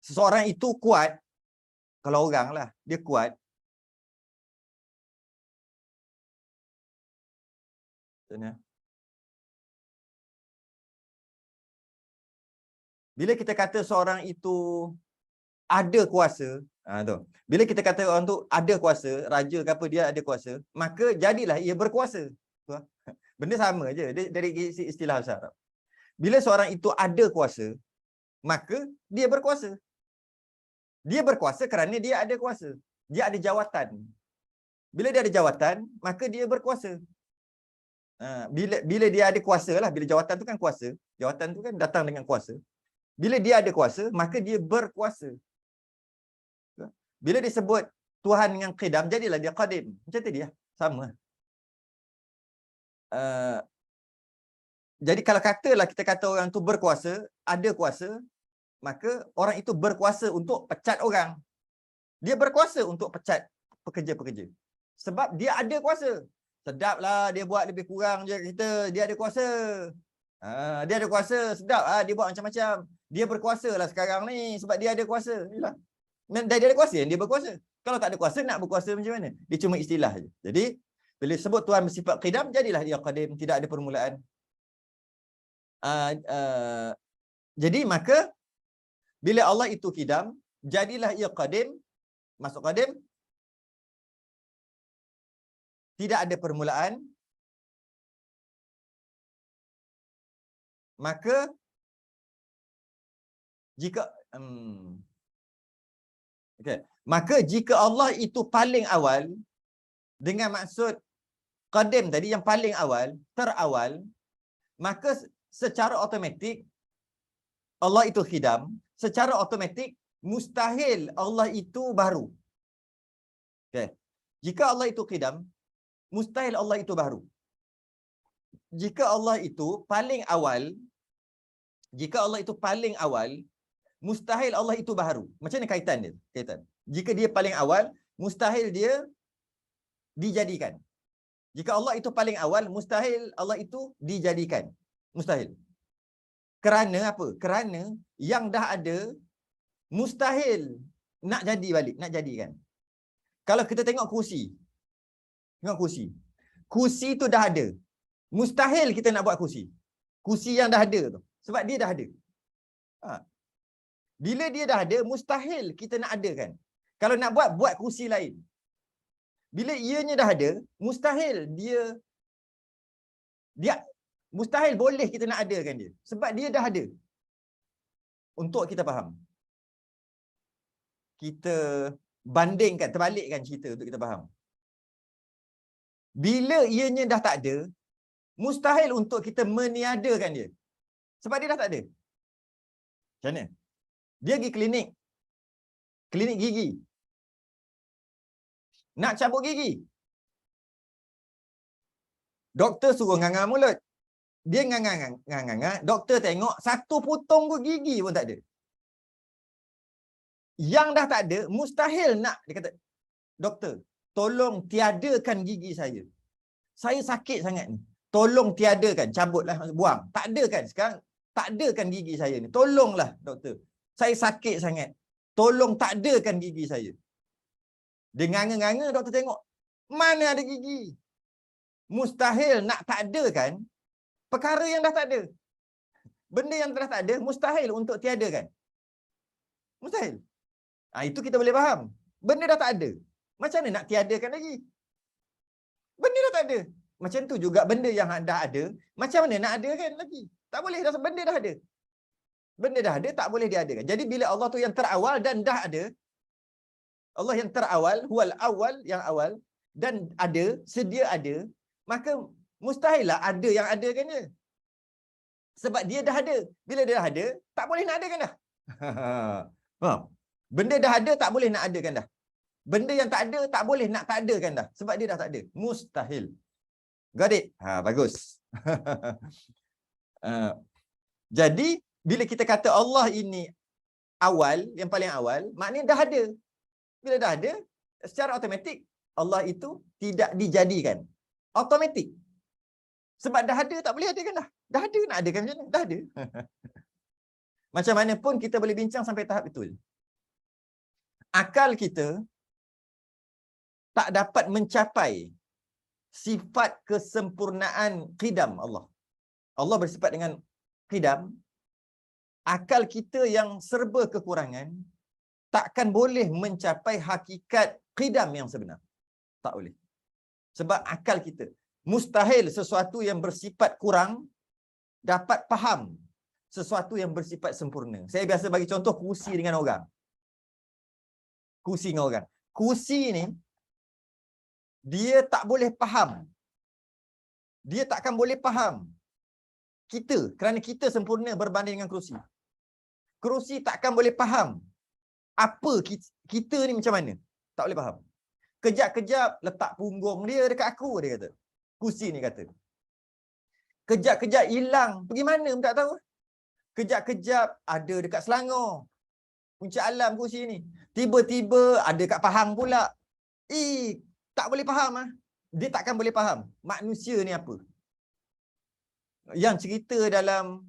Seseorang itu kuat, kalau orang lah, dia kuat. Macam mana? Bila kita kata seorang itu ada kuasa, tu. Bila kita kata orang tu ada kuasa, raja ke apa dia ada kuasa, maka jadilah ia berkuasa. Benda sama je dari istilah bahasa Arab. Bila seorang itu ada kuasa, maka dia berkuasa. Dia berkuasa kerana dia ada kuasa. Dia ada jawatan. Bila dia ada jawatan, maka dia berkuasa. Bila dia ada kuasa lah, bila jawatan tu kan kuasa. Jawatan tu kan datang dengan kuasa. Bila dia ada kuasa, maka dia berkuasa. Bila disebut Tuhan dengan qidam, jadilah dia qadim. Macam tadi lah. Sama. Jadi kalau katalah kita kata orang tu berkuasa, ada kuasa, maka orang itu berkuasa untuk pecat orang. Dia berkuasa untuk pecat pekerja-pekerja. Sebab dia ada kuasa. Sedaplah dia buat lebih kurang je kita, dia ada kuasa. Dia ada kuasa, sedap dia buat macam-macam. Dia berkuasa lah sekarang ni sebab dia ada kuasa. Yalah. Dia ada kuasa, dia berkuasa. Kalau tak ada kuasa, nak berkuasa macam mana? Dia cuma istilah je. Jadi, bila sebut Tuhan bersifat qidam, jadilah dia qadim, tidak ada permulaan. Jadi, maka, bila Allah itu qidam, jadilah ia qadim, masuk qadim, tidak ada permulaan, maka, jika maka jika Allah itu paling awal, dengan maksud qadim tadi yang paling awal, terawal, maka secara automatik Allah itu khidam, secara automatik mustahil Allah itu baru. Okay. Jika Allah itu khidam, mustahil Allah itu baru. Jika Allah itu paling awal, jika Allah itu paling awal, mustahil Allah itu baharu. Macam mana kaitan dia? Kaitan. Jika dia paling awal, mustahil dia dijadikan. Jika Allah itu paling awal, mustahil Allah itu dijadikan. Mustahil. Kerana apa? Kerana yang dah ada, mustahil nak jadi balik, nak jadikan. Kalau kita tengok kursi. Tengok kursi. Kursi tu dah ada. Mustahil kita nak buat kursi. Kursi yang dah ada tu. Sebab dia dah ada. Bila dia dah ada, mustahil kita nak adakan. Kalau nak buat kursi lain. Bila ianya dah ada, mustahil dia mustahil boleh kita nak adakan dia. Sebab dia dah ada. Untuk kita faham. Kita bandingkan, terbalikkan cerita untuk kita faham. Bila ianya dah tak ada, mustahil untuk kita meniadakan dia. Sebab dia dah tak ada. Macam mana? Dia pergi klinik. Klinik gigi. Nak cabut gigi. Doktor suruh ngangar mulut. Dia ngangar. Doktor tengok satu potong gigi pun tak ada. Yang dah tak ada, mustahil nak. Dia kata, doktor, tolong tiadakan gigi saya. Saya sakit sangat ni. Tolong tiadakan. Cabutlah, buang. Tak ada kan sekarang. Tak ada kan gigi saya ni. Tolonglah doktor. Saya sakit sangat. Tolong tak ada kan gigi saya. Dia nganga-nganga, doktor tengok. Mana ada gigi? Mustahil nak tak ada kan perkara yang dah tak ada. Benda yang dah tak ada, mustahil untuk tiadakan. Mustahil. Itu kita boleh faham. Benda dah tak ada. Macam mana nak tiadakan lagi? Benda dah tak ada. Macam tu juga benda yang dah ada, macam mana nak adakan lagi? Tak boleh, benda dah ada. Benda dah ada, tak boleh diadakan. Jadi bila Allah tu yang terawal dan dah ada, Allah yang terawal, huwal awal, yang awal, dan ada, sedia ada, maka mustahillah ada yang adakan dia. Sebab dia dah ada. Bila dia dah ada, tak boleh nak adakan dah. Faham? Benda dah ada, tak boleh nak adakan dah. Benda yang tak ada, tak boleh nak tak adakan dah. Sebab dia dah tak ada. Mustahil. Got it? Bagus. Jadi, bila kita kata Allah ini awal, yang paling awal, maknanya dah ada. Bila dah ada, secara automatik, Allah itu tidak dijadikan. Automatik. Sebab dah ada, tak boleh adakan dah. Dah ada, nak adakan macam mana? Dah ada. Macam mana pun kita boleh bincang sampai tahap itu. Akal kita tak dapat mencapai sifat kesempurnaan qidam Allah. Allah bersifat dengan qidam. Akal kita yang serba kekurangan takkan boleh mencapai hakikat qidam yang sebenar. Tak boleh. Sebab akal kita mustahil sesuatu yang bersifat kurang dapat faham sesuatu yang bersifat sempurna. Saya biasa bagi contoh kursi dengan orang. Kursi dengan orang. Kursi ni dia tak boleh faham. Dia takkan boleh faham kita kerana kita sempurna berbanding dengan kerusi. Kerusi takkan boleh faham apa kita ni macam mana. Tak boleh faham. Kejap-kejap letak punggung dia dekat aku, dia kata. Kursi ni kata. Kejap-kejap hilang. Pergi mana pun tak tahu. Kejap-kejap ada dekat Selangor. Puncak alam kursi ni. Tiba-tiba ada kat Pahang pula. Tak boleh faham ah. Dia takkan boleh faham manusia ni apa. Yang cerita dalam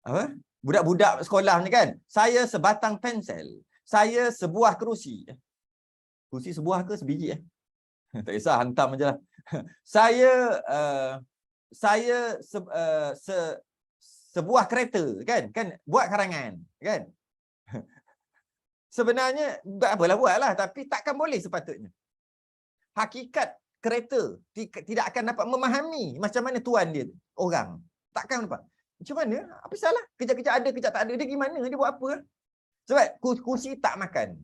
apa? Budak-budak sekolah ni kan. Saya sebatang pensel. Saya sebuah kerusi. Kerusi sebuah ke sebiji tak kisah, hantam je lah. Sebuah kereta kan buat karangan kan. Sebenarnya apalah buatlah, tapi takkan boleh sepatutnya. Hakikat kereta tidak akan dapat memahami macam mana tuan dia orang. Takkan dapat. Macam mana? Apa salah? Kejap-kejap ada, kejap tak ada. Dia gimana? Dia buat apa? Sebab kursi tak makan.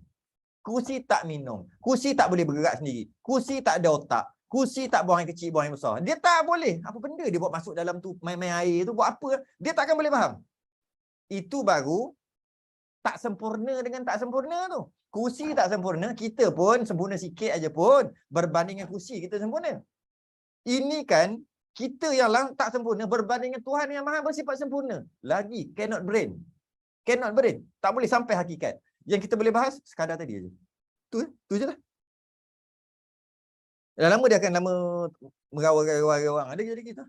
Kursi tak minum. Kursi tak boleh bergerak sendiri. Kursi tak ada otak. Kursi tak buang air kecil, buang air besar. Dia tak boleh. Apa benda dia buat masuk dalam tu, main-main air tu, buat apa? Dia takkan boleh faham. Itu baru tak sempurna dengan tak sempurna tu. Kursi tak sempurna, kita pun sempurna sikit aja pun berbanding dengan kursi kita sempurna. Ini kan kita yang tak sempurna berbanding dengan Tuhan yang Maha bersifat sempurna. Lagi cannot brain. Cannot brain. Tak boleh sampai hakikat. Yang kita boleh bahas sekadar tadi aja. Tu je lah. Dah lama dia akan nama merawai-rawai orang. Ada jadi kita.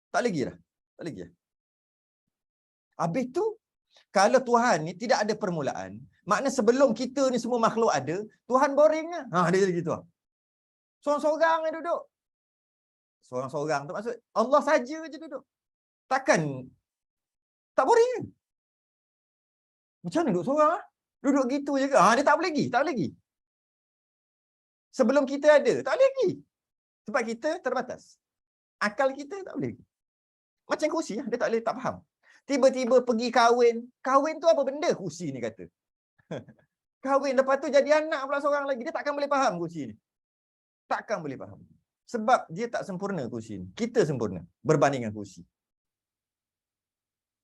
Tak lagi dah. Tak lagi dah. Habis tu, kalau Tuhan ni tidak ada permulaan, makna sebelum kita ni semua makhluk ada, Tuhan boring lah. Dia jadi gitu lah. Seorang-seorang dia duduk. Seorang-seorang tu maksud Allah saja je duduk. Takkan tak boring kan? Macam mana duduk seorang lah? Duduk gitu je ke? Dia tak boleh lagi. Tak boleh lagi. Sebelum kita ada, tak boleh lagi. Sebab kita terbatas. Akal kita tak boleh lagi. Macam kursi, dia tak boleh, tak faham. Tiba-tiba pergi kahwin. Kahwin tu apa benda kursi ni kata. Kahwin, lepas tu jadi anak pula seorang lagi. Dia takkan boleh faham kursi ni. Takkan boleh faham. Sebab dia tak sempurna kursi ni. Kita sempurna berbanding dengan kursi.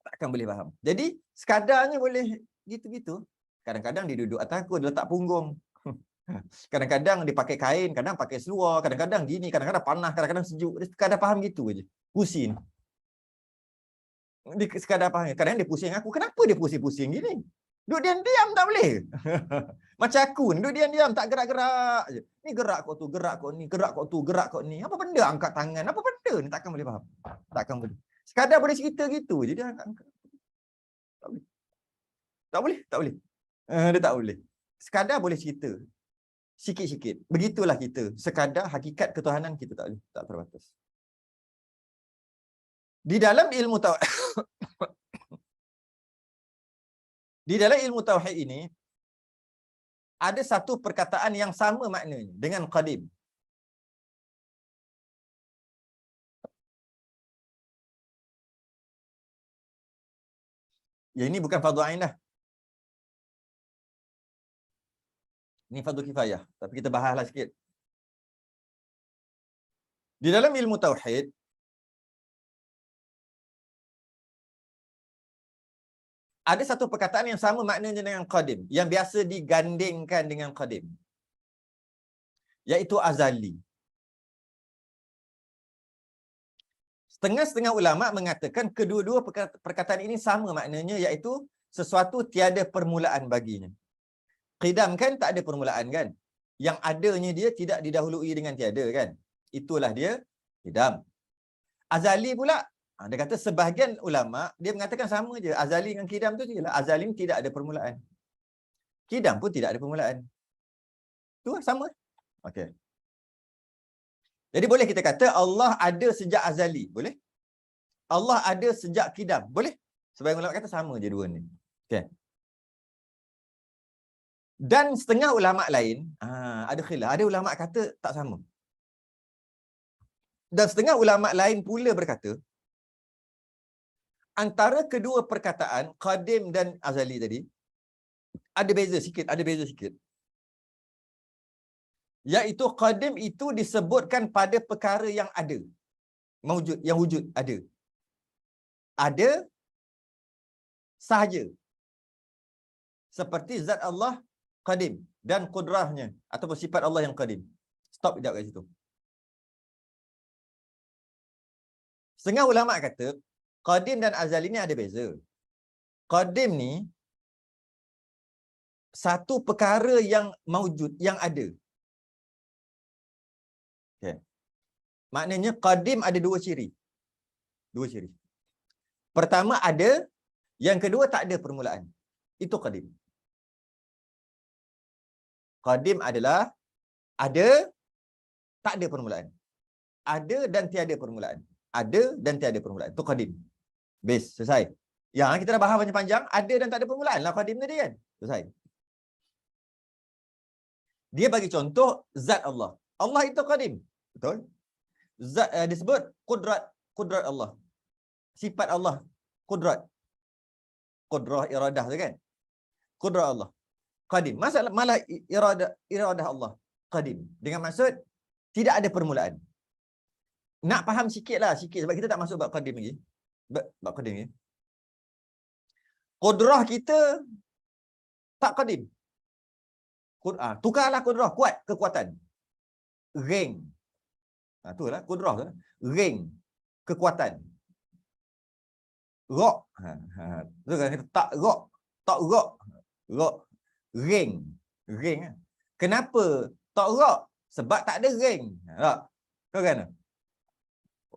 Takkan boleh faham. Jadi, sekadarnya boleh gitu-gitu. Kadang-kadang dia duduk atas aku, dia letak punggung. Kadang-kadang dia pakai kain, kadang pakai seluar, kadang-kadang gini, kadang-kadang panas, kadang-kadang sejuk. Dia sekadar faham gitu aja. Kursi ni. Dia sekadar faham. Kadang dia pusing aku. Kenapa dia pusing-pusing gini? Duduk diam-diam tak boleh. Macam aku ni, duduk diam-diam tak gerak-gerak je. Ni gerak kau tu, gerak kau ni, gerak kau tu, gerak kau ni. Apa benda angkat tangan? Apa benda ni? Takkan boleh faham. Takkan boleh. Sekadar boleh cerita gitu je dia angkat. Tak boleh. Tak boleh, tak boleh. Dia tak boleh. Sekadar boleh cerita. Sikit-sikit. Begitulah kita. Sekadar hakikat ketuhanan kita tak boleh. Tak terbatas. Di dalam ilmu tauhid di dalam ilmu tauhid ini ada satu perkataan yang sama maknanya dengan qadim. Ya ini bukan fardu ain dah. Ini fardu kifayah. Tapi kita bahaslah sikit. Di dalam ilmu tauhid, ada satu perkataan yang sama maknanya dengan qadim, yang biasa digandingkan dengan qadim, iaitu azali. Setengah-setengah ulama mengatakan kedua-dua perkataan ini sama maknanya, iaitu sesuatu tiada permulaan baginya. Qidam kan tak ada permulaan kan? Yang adanya dia tidak didahului dengan tiada kan? Itulah dia qidam. Azali pula, dia kata sebahagian ulama dia mengatakan sama je. Azali dengan qidam tu jelah. Azali ni tidak ada permulaan. Qidam pun tidak ada permulaan. Tu sama. Okey. Jadi boleh kita kata Allah ada sejak azali, boleh? Allah ada sejak qidam, boleh? Sebahagian ulama kata sama je dua ni. Okey. Dan setengah ulama lain, ada khilaf. Ada ulama kata tak sama. Dan setengah ulama lain pula berkata, antara kedua perkataan qadim dan azali tadi ada beza sikit. Iaitu qadim itu disebutkan pada perkara yang ada, mawjud, yang wujud, ada. Ada sahaja. Seperti zat Allah qadim dan qudrahnya ataupun sifat Allah yang qadim. Stop sekejap kat situ. Setengah ulama kata qadim dan azali ni ada beza. Qadim ni satu perkara yang mawjud, yang ada. Okay. Maknanya qadim ada dua ciri. Pertama ada, yang kedua tak ada permulaan. Itu qadim. Qadim adalah ada, tak ada permulaan. Ada dan tiada permulaan. Ada dan tiada permulaan. Itu qadim. Base, selesai. Yang kita dah bahas panjang-panjang, ada dan tak ada permulaan lah qadim tadi kan. Selesai. Dia bagi contoh zat Allah. Allah itu qadim. Betul? Zat disebut kudrat Allah. Sifat Allah kudrat. Qudrah iradah tu kan? Kudrat Allah qadim. Malah iradah Allah qadim. Dengan maksud tidak ada permulaan. Nak faham sikit sebab kita tak masuk bab qadim lagi. Bab qadim ni. Qudrah kita tak qadim. Tukarlah qudrah, kuat, kekuatan. Ring. Itulah qudrah tu. Ring, kekuatan. Rok. Tu kan kita tak rok. Rok. Ring. Kenapa tak rok? Sebab tak ada ring. Tak? Kau kan?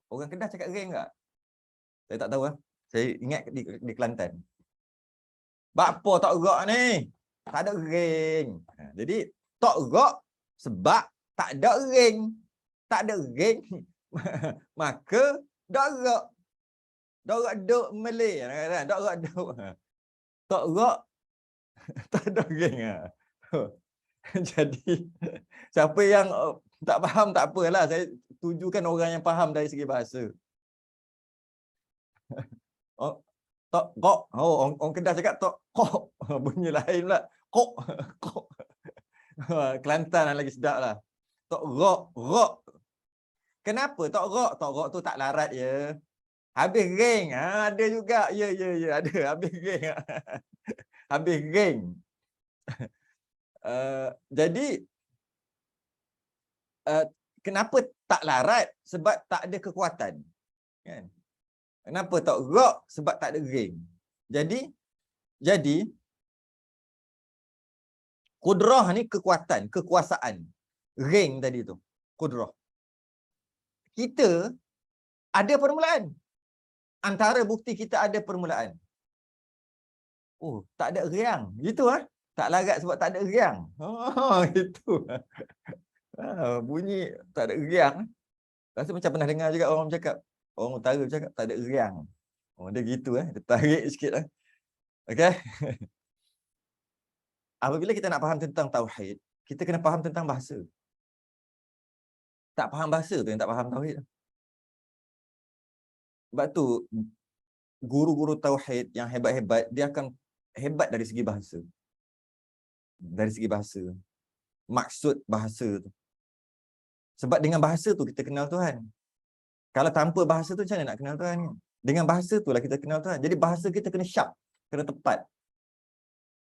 Orang Kedah cakap ring tak? Saya tak tahu lah. Saya ingat di Kelantan. Apa tak rok ni? Tak ada ring. Jadi tak rok sebab tak ada ring. Tak ada ring. Maka tak rok. Dorak duk Malay. Dorak duk. Tak rok. Tak ada ring. Jadi siapa yang tak faham tak apalah. Saya tujukan orang yang faham dari segi bahasa. Tok kok. Orang Kedah cakap tok kok. Bunyi lain pula. Kok. Kelantan lagi sedap lah. Tok rok. Kenapa tok rok? Tok rok tu tak larat je. Habis ring. Ada juga. Ya, ada. Habis ring. Habis ring. Jadi kenapa tak larat? Sebab tak ada kekuatan. Kan? Kenapa tak rok? Sebab tak ada ring. Jadi kudrah ni kekuatan, kekuasaan. Ring tadi tu, kudrah. Kita ada permulaan. Antara bukti kita ada permulaan. Oh, tak ada riang. Gitu ah. Tak larat sebab tak ada riang. Gitu. Bunyi tak ada riang. Rasa macam pernah dengar juga orang cakap. Orang utara cakap tak ada riang. Dia gitu Dia tarik sikit lah. Okey. Apabila kita nak faham tentang tauhid, kita kena faham tentang bahasa. Tak faham bahasa tu yang tak faham tauhid. Sebab tu guru-guru tauhid yang hebat-hebat, dia akan hebat dari segi bahasa. Dari segi bahasa. Maksud bahasa tu. Sebab dengan bahasa tu kita kenal Tuhan. Kalau tanpa bahasa tu macam mana nak kenal Tuhan? Dengan bahasa tu lah kita kenal Tuhan. Jadi bahasa kita kena sharp, kena tepat.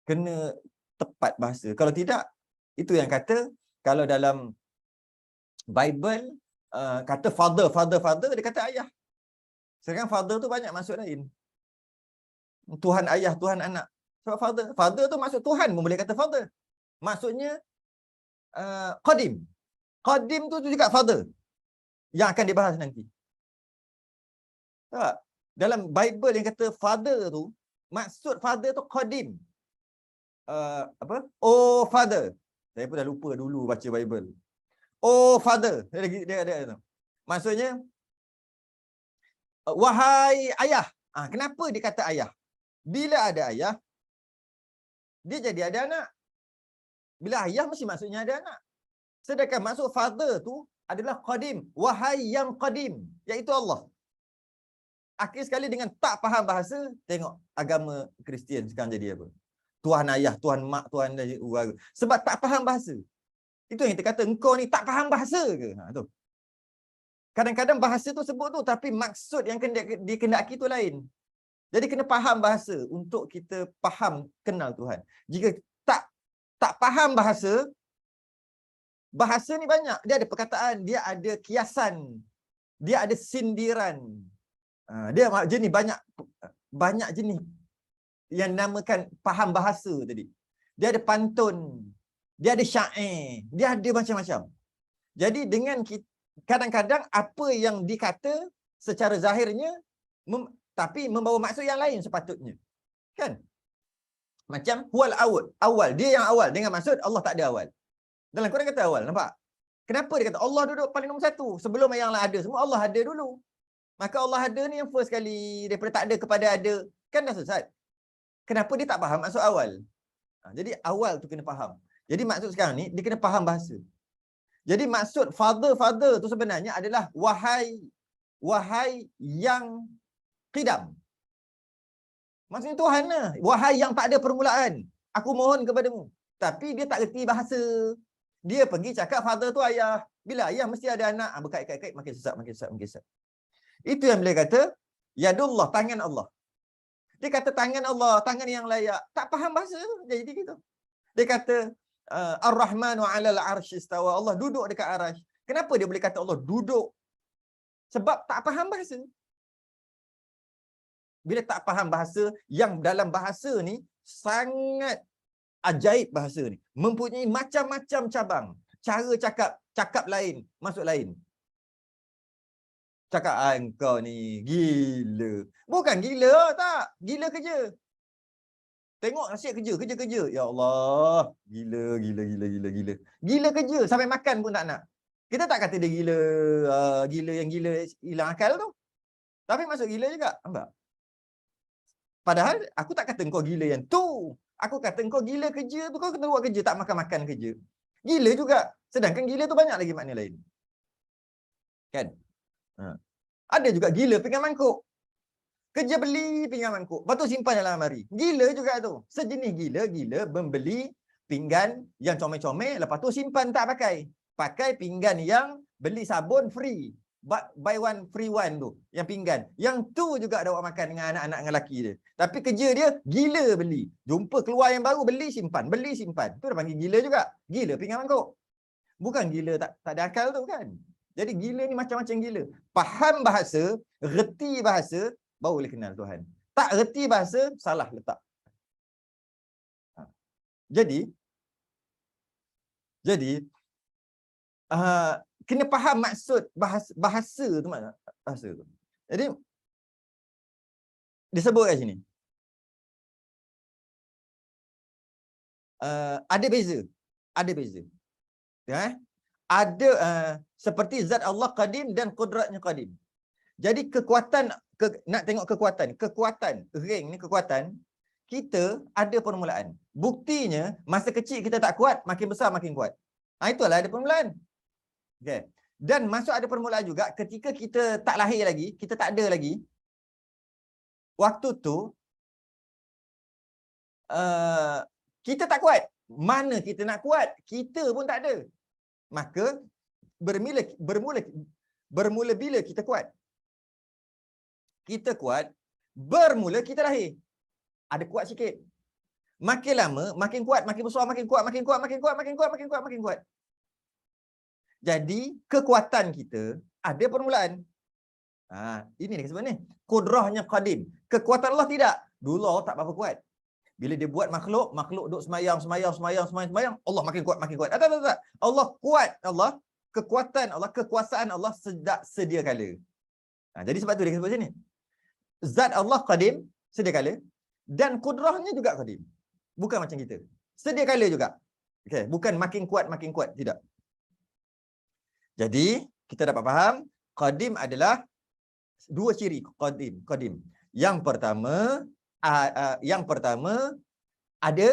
Kena tepat bahasa. Kalau tidak, itu yang kata, kalau dalam Bible, kata father, dia kata ayah. Sekarang father tu banyak maksud lain. Tuhan ayah, Tuhan anak. Sebab father tu maksud Tuhan pun boleh kata father. Maksudnya, qadim. Qadim tu juga father. Yang akan dibahas nanti. Tak? Dalam Bible yang kata father tu, maksud father tu qadim. Apa? Oh father. Saya pun dah lupa dulu baca Bible. Oh father. Dia ada. Maksudnya, wahai ayah. Kenapa dia kata ayah? Bila ada ayah, dia jadi ada anak. Bila ayah mesti maksudnya ada anak. Sedangkan maksud father tu adalah qadim. Wahai yang qadim. Iaitu Allah. Akhir sekali dengan tak faham bahasa, tengok agama Kristian sekarang jadi apa? Tuhan ayah, Tuhan mak, Tuhan warga. Sebab tak faham bahasa. Itu yang kita kata, engkau ni tak faham bahasa ke? Tu. Kadang-kadang bahasa tu sebut tu, tapi maksud yang dikendaki tu lain. Jadi kena faham bahasa untuk kita faham kenal Tuhan. Jika tak faham bahasa, bahasa ni banyak. Dia ada perkataan, dia ada kiasan, dia ada sindiran. Dia jenis banyak jenis yang namakan faham bahasa tadi. Dia ada pantun, dia ada syair, dia ada macam-macam. Jadi dengan kadang-kadang apa yang dikata secara zahirnya tapi membawa maksud yang lain sepatutnya. Kan? Macam huwal awal, dia yang awal dengan maksud Allah tak ada awal. Dalam Quran kata awal, nampak? Kenapa dia kata Allah duduk paling nombor satu? Sebelum yang lain ada semua, Allah ada dulu. Maka Allah ada ni yang first kali daripada tak ada kepada ada. Kan dah sesat. Kenapa dia tak faham maksud awal? Jadi awal tu kena faham. Jadi maksud sekarang ni, dia kena faham bahasa. Jadi maksud father tu sebenarnya adalah wahai yang qidam. Maksudnya Tuhan lah. Wahai yang tak ada permulaan. Aku mohon kepadamu. Tapi dia tak reti bahasa. Dia pergi cakap father tu ayah. Bila ayah mesti ada anak. Berkait-kait makin sesat. Itu yang beliau kata, yadullah, tangan Allah. Dia kata tangan Allah, tangan yang layak. Tak faham bahasa tu. Jadi gitu. Dia kata, Ar-Rahmanu 'alal 'arsy istawa. Allah duduk dekat arasy. Kenapa dia boleh kata Allah duduk? Sebab tak faham bahasa. Bila tak faham bahasa, yang dalam bahasa ni sangat ajaib bahasa ni. Mempunyai macam-macam cabang. Cara cakap lain, maksud lain. Cakap engkau ni gila. Bukan gila, tak. Gila kerja. Tengok asyik kerja. Ya Allah. Gila. Gila kerja. Sampai makan pun tak nak. Kita tak kata dia gila. Gila yang gila hilang akal tu. Tapi masuk gila juga. Nampak? Padahal aku tak kata engkau gila yang tu. Aku kata engkau gila kerja tu. Kau kena buat kerja. Tak makan-makan kerja. Gila juga. Sedangkan gila tu banyak lagi makna lain. Kan? Ada juga gila pinggan mangkuk. Kerja beli pinggan mangkuk. Lepas tu simpan dalam lemari. Gila juga tu. Sejenis gila membeli pinggan yang comel-comel. Lepas tu simpan tak pakai. Pakai pinggan yang beli sabun free. Buy one free one tu. Yang pinggan. Yang tu juga ada buat makan dengan anak-anak dengan lelaki dia. Tapi kerja dia gila beli. Jumpa keluar yang baru beli simpan. Tu dah panggil gila juga. Gila pinggan mangkuk. Bukan gila tak ada akal tu kan. Jadi gila ni macam-macam gila. Faham bahasa, reti bahasa, baru boleh kenal Tuhan. Tak reti bahasa, salah letak. Jadi kena faham maksud bahasa tu mana? Bahasa tu. Jadi disebut kat sini. Ada beza. Ya, ada seperti zat Allah qadim dan qudratnya qadim. Jadi kekuatan nak tengok kekuatan ring ni kekuatan kita ada permulaan. Buktinya masa kecil kita tak kuat, makin besar makin kuat. Itulah ada permulaan. Okey. Dan masuk ada permulaan juga ketika kita tak lahir lagi, kita tak ada lagi. waktu tu kita tak kuat. Mana kita nak kuat? Kita pun tak ada. Maka bermula bila kita kuat? Kita kuat bermula kita lahir. Ada kuat sikit. Makin lama, makin kuat, makin besar, makin kuat, makin kuat, makin kuat, makin kuat, makin kuat, makin kuat. Jadi, kekuatan kita ada permulaan. Ini dia sebab ni. Kudrahnya qadim. Kekuatan Allah tidak. Dulu Allah tak berapa kuat. Bila dia buat makhluk duk semayang, Allah makin kuat, makin kuat. Tak. Allah kuat. Allah, kekuatan Allah, kekuasaan Allah sejak sedia kala. Jadi sebab tu dia sebut sini. Zat Allah qadim, sedia kala. Dan kudrahnya juga qadim. Bukan macam kita. Sedia kala juga. Okay. Bukan makin kuat, tidak. Jadi, kita dapat faham, qadim adalah dua ciri qadim. Yang pertama ada,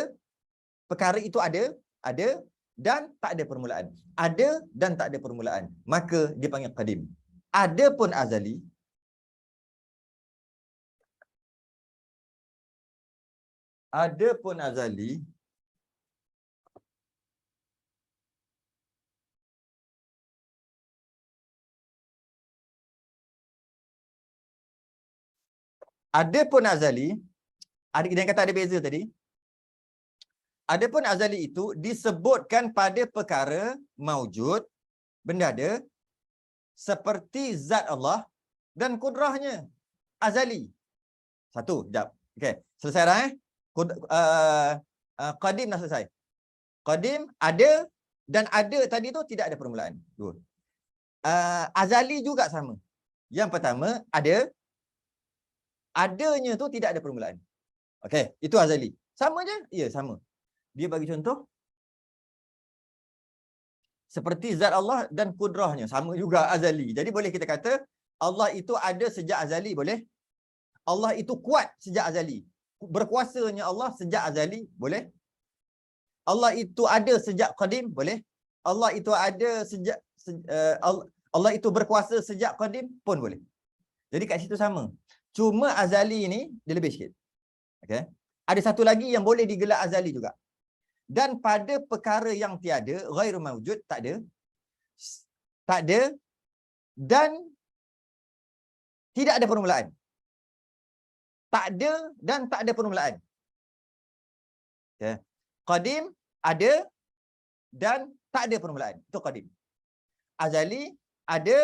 perkara itu ada dan tak ada permulaan. Ada dan tak ada permulaan. Maka dia panggil qadim. Ada pun azali. Ada pun azali. Ada pun azali. Dia kata ada beza tadi. Ada pun azali itu disebutkan pada perkara maujud, benda ada, seperti zat Allah dan kudrahnya. Azali. Satu, sekejap. Okay. Selesai dah qadim dah selesai. Qadim ada dan ada tadi tu tidak ada permulaan. Dua. Azali juga sama. Yang pertama ada, adanya tu tidak ada permulaan. Okey, itu azali. Sama je? Ya, sama. Dia bagi contoh seperti zat Allah dan kudrahnya, sama juga azali. Jadi boleh kita kata Allah itu ada sejak azali, boleh? Allah itu kuat sejak azali. Berkuasanya Allah sejak azali, boleh? Allah itu ada sejak qadim, boleh? Allah itu ada sejak Allah itu berkuasa sejak qadim pun boleh. Jadi kat situ sama. Cuma azali ni dia lebih sikit. Okey. Ada satu lagi yang boleh digelar azali juga. Dan pada perkara yang tiada, ghairu mawjud, tak ada. Tak ada dan tidak ada permulaan. Tak ada dan tak ada permulaan. Okey. Qadim ada dan tak ada permulaan. Itu qadim. Azali ada,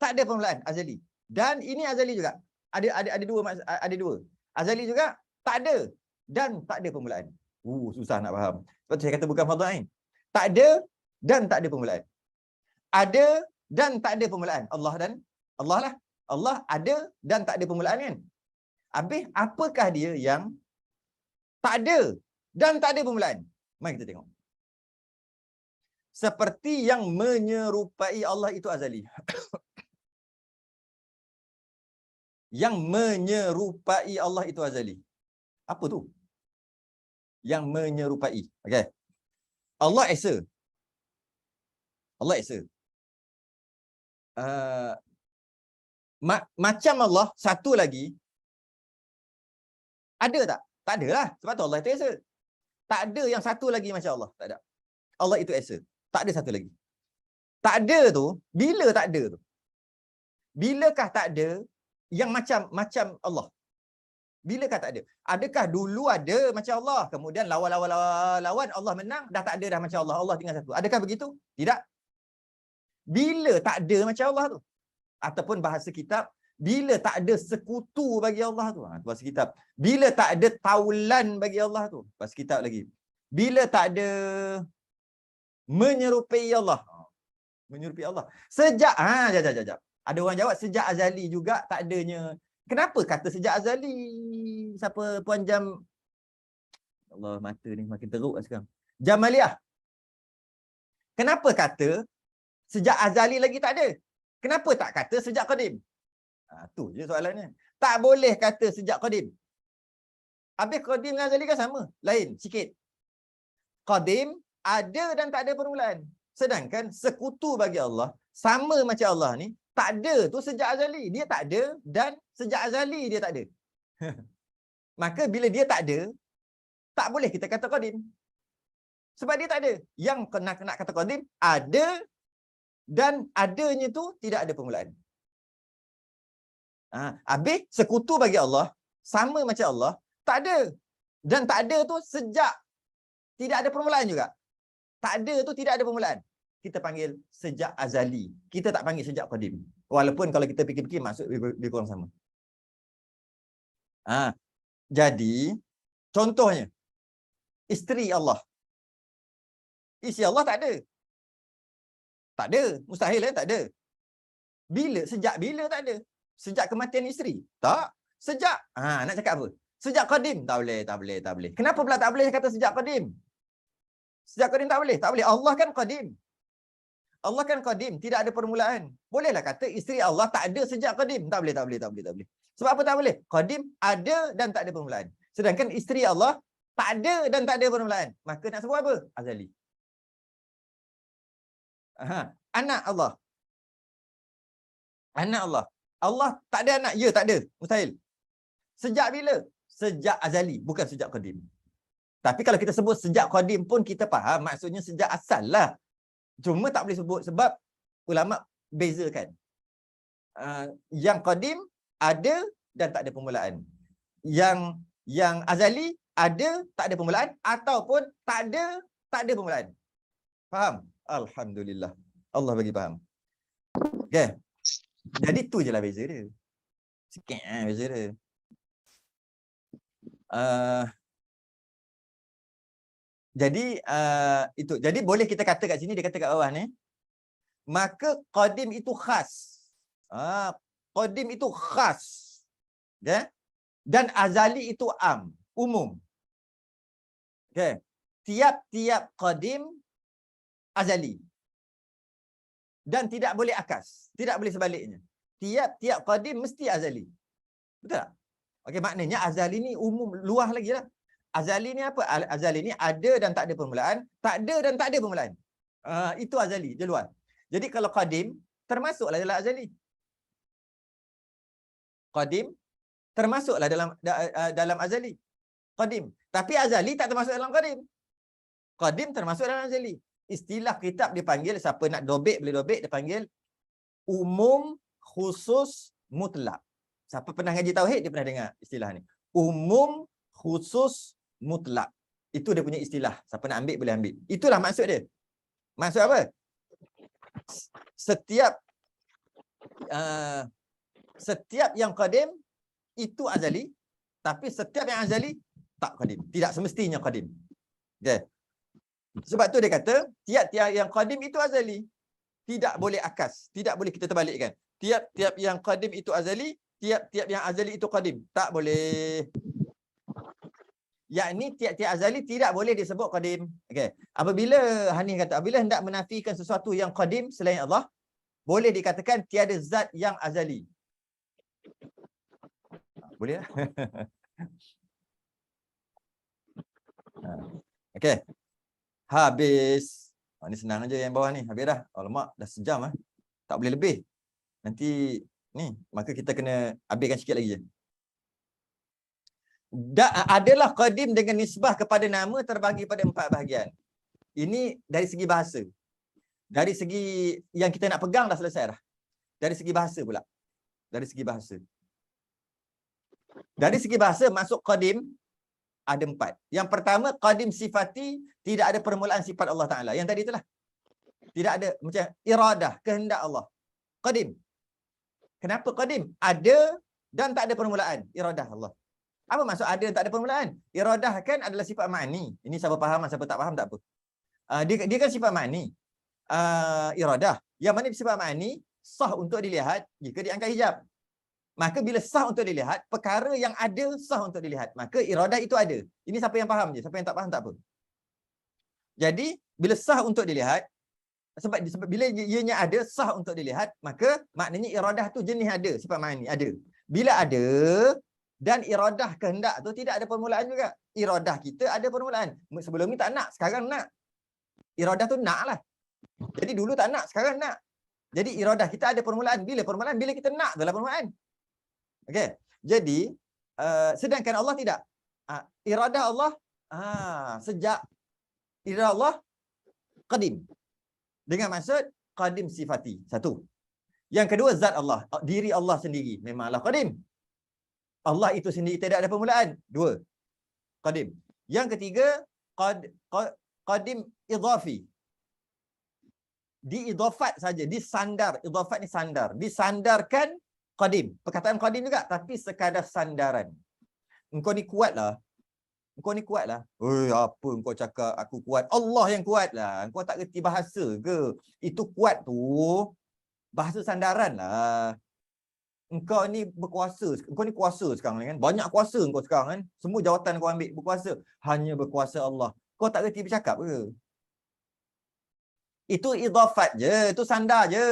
tak ada permulaan, azali. Dan ini azali juga. Ada dua. Azali juga tak ada dan tak ada permulaan. Susah nak faham. Sebab tu saya kata bukan fardhu ain. Tak ada dan tak ada permulaan. Ada dan tak ada permulaan. Allah lah. Allah ada dan tak ada permulaan kan? Habis apakah dia yang tak ada dan tak ada permulaan? Mari kita tengok. Seperti yang menyerupai Allah itu azali. Yang menyerupai Allah itu azali. Apa tu? Yang menyerupai. Okey. Allah Esa. Allah Esa. Macam Allah, satu lagi. Ada tak? Tak ada lah. Sebab tu Allah itu Esa. Tak ada yang satu lagi macam Allah. Tak ada. Allah itu Esa. Tak ada satu lagi. Tak ada tu, bila tak ada tu? Bilakah tak ada yang macam Allah? Bilakah tak ada? Adakah dulu ada macam Allah, kemudian lawan Allah menang, dah tak ada dah macam Allah, Allah tinggal satu. Adakah begitu? Tidak. Bila tak ada macam Allah tu? Ataupun bahasa kitab, bila tak ada sekutu bagi Allah tu? Bahasa kitab. Bila tak ada taulan bagi Allah tu? Bahasa kitab lagi. Bila tak ada menyerupai Allah? Menyerupai Allah. Sejak, jap. Ada orang jawab, sejak azali juga tak adanya. Kenapa kata sejak azali? Siapa Puan Jam? Allah, mata ni makin teruk lah sekarang. Jamaliyah. Kenapa kata sejak azali lagi tak ada? Kenapa tak kata sejak qadim? Tu je soalannya. Tak boleh kata sejak qadim. Habis qadim dan azali kan sama? Lain sikit. Qadim ada dan tak ada permulaan. Sedangkan sekutu bagi Allah, sama macam Allah ni, tak ada tu sejak azali. Dia tak ada dan sejak azali dia tak ada. Maka bila dia tak ada, tak boleh kita kata qadim. Sebab dia tak ada. Yang nak kata qadim, ada dan adanya tu tidak ada permulaan. Habis sekutu bagi Allah, sama macam Allah, tak ada. Dan tak ada tu sejak tidak ada permulaan juga. Tak ada tu tidak ada permulaan. Kita panggil sejak azali. Kita tak panggil sejak qadim. Walaupun kalau kita fikir-fikir maksud dia kurang sama. Jadi, contohnya, isteri Allah. Isteri Allah tak ada. Tak ada. Mustahil tak ada. Sejak bila tak ada? Sejak kematian isteri? Tak. Sejak, nak cakap apa? Sejak qadim? Tak boleh. Kenapa pula tak boleh kata sejak qadim? Sejak qadim tak boleh? Tak boleh. Allah kan qadim. Allah kan qadim, tidak ada permulaan. Bolehlah kata isteri Allah tak ada sejak qadim? Tak boleh. Sebab apa tak boleh? Qadim ada dan tak ada permulaan. Sedangkan isteri Allah tak ada dan tak ada permulaan. Maka nak sebut apa? Azali. Anak Allah. Anak Allah. Allah tak ada anak. Ya, tak ada. Mustahil. Sejak bila? Sejak azali, bukan sejak qadim. Tapi kalau kita sebut sejak qadim pun kita faham. Maksudnya sejak asal lah. Cuma tak boleh sebut sebab ulama bezakan. Yang qadim ada dan tak ada permulaan. Yang azali ada, tak ada permulaan, ataupun tak ada permulaan. Faham? Alhamdulillah. Allah bagi faham. Okay. Jadi tu je lah beza dia. Sikit beza dia. Jadi itu. Jadi boleh kita kata kat sini, dia kata kat bawah ni, maka qadim itu khas. Qadim itu khas. Okay? Dan azali itu umum. Okay. Tiap-tiap qadim azali. Dan tidak boleh akas. Tidak boleh sebaliknya. Tiap-tiap qadim mesti azali. Betul tak? Okey, maknanya azali ni umum, luah lagi lah. Azali ni apa? Azali ni ada dan tak ada permulaan. Tak ada dan tak ada permulaan. Itu azali, dia luar. Jadi kalau qadim, termasuklah dalam azali. Qadim, termasuklah dalam azali. Qadim. Tapi azali tak termasuk dalam qadim. Qadim termasuk dalam azali. Istilah kitab dipanggil, siapa nak dobek boleh dobek, dia panggil umum khusus mutlak. Siapa pernah ngaji tauhid dia pernah dengar istilah ni. Umum khusus mutlak. Itu dia punya istilah. Siapa nak ambil boleh ambil. Itulah maksud dia. Maksud apa? Setiap yang qadim itu azali, tapi setiap yang azali tak qadim. Tidak semestinya qadim. Okay. Sebab tu dia kata, tiap-tiap yang qadim itu azali. Tidak boleh akas. Tidak boleh kita terbalikkan. Tiap-tiap yang qadim itu azali, tiap-tiap yang azali itu qadim. Tak boleh. Yakni tiap-tiap azali tidak boleh disebut qadim. Okey. Apabila Hanif kata, apabila hendak menafikan sesuatu yang qadim selain Allah, boleh dikatakan tiada zat yang azali. Boleh lah. Okey. Habis. Ini senang aja yang bawah ni. Habis dah. Alamak, dah sejam ah. Tak boleh lebih. Nanti ni, maka kita kena habiskan sikit lagi je. Adalah qadim dengan nisbah kepada nama terbagi pada 4 bahagian. Ini dari segi bahasa. Dari segi yang kita nak pegang dah selesai dah. Dari segi bahasa pula. Dari segi bahasa. Dari segi bahasa masuk qadim ada 4. Yang pertama, qadim sifati, tidak ada permulaan sifat Allah Ta'ala. Yang tadi itulah. Tidak ada macam iradah, kehendak Allah. Qadim. Kenapa qadim? Ada dan tak ada permulaan iradah Allah. Apa maksud ada dan tak ada permulaan? Iradah kan adalah sifat ma'ni. Ini siapa faham, siapa tak faham tak apa. Dia kan sifat ma'ni. Iradah. Yang mana sifat ma'ni sah untuk dilihat jika diangkat hijab. Maka bila sah untuk dilihat, perkara yang ada sah untuk dilihat. Maka iradah itu ada. Ini siapa yang faham je. Siapa yang tak faham tak apa. Jadi, bila sah untuk dilihat, sebab bila ianya ada, sah untuk dilihat, maka maknanya iradah tu jenis ada. Sifat ma'ni, ada. Bila ada, dan iradah kehendak tu tidak ada permulaan juga. Iradah kita ada permulaan. Sebelum ni tak nak, sekarang nak. Iradah tu nak lah. Jadi dulu tak nak, sekarang nak. Jadi iradah kita ada permulaan. Bila permulaan? Bila kita nak adalah permulaan. Okey. Jadi Sedangkan Allah tidak. Iradah Allah sejak iradah Allah qadim. Dengan maksud qadim sifati. Satu. Yang kedua zat Allah, diri Allah sendiri memanglah qadim. Allah itu sendiri tidak ada permulaan. Dua. Qadim. Yang ketiga qadim idhafi. Diidhafat saja, disandar. Idhafat ni sandar. Disandarkan qadim. Perkataan qadim juga tapi sekadar sandaran. Engkau ni kuatlah. Engkau ni kuatlah. Oi, apa engkau cakap aku kuat? Allah yang kuatlah. Engkau tak reti bahasa ke? Itu kuat tu bahasa sandaran lah. Engkau ni berkuasa. Engkau ni kuasa sekarang kan? Banyak kuasa engkau sekarang kan? Semua jawatan kau ambil berkuasa. Hanya berkuasa Allah. Kau tak reti bercakap ke? Itu idhafat je. Itu sandar je.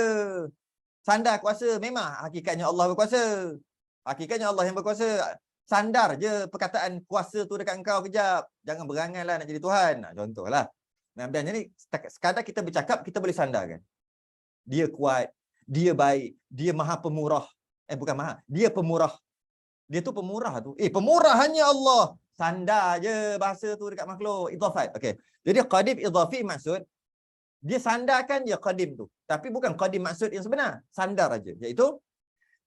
Sandar kuasa. Memang hakikatnya Allah berkuasa. Hakikatnya Allah yang berkuasa. Sandar je perkataan kuasa tu dekat engkau kejap. Jangan berangan lah nak jadi Tuhan. Contohlah. Dan jadi sekadar kita bercakap, kita boleh sandarkan. Dia kuat. Dia baik. Dia maha pemurah. Bukan maha. Dia pemurah. Dia tu pemurah tu. Pemurah hanya Allah. Sandar je bahasa tu dekat makhluk. Idhafat. Okay. Jadi qadim idhafi maksud, dia sandarkan je qadim tu. Tapi bukan qadim maksud yang sebenar. Sandar aja. Iaitu,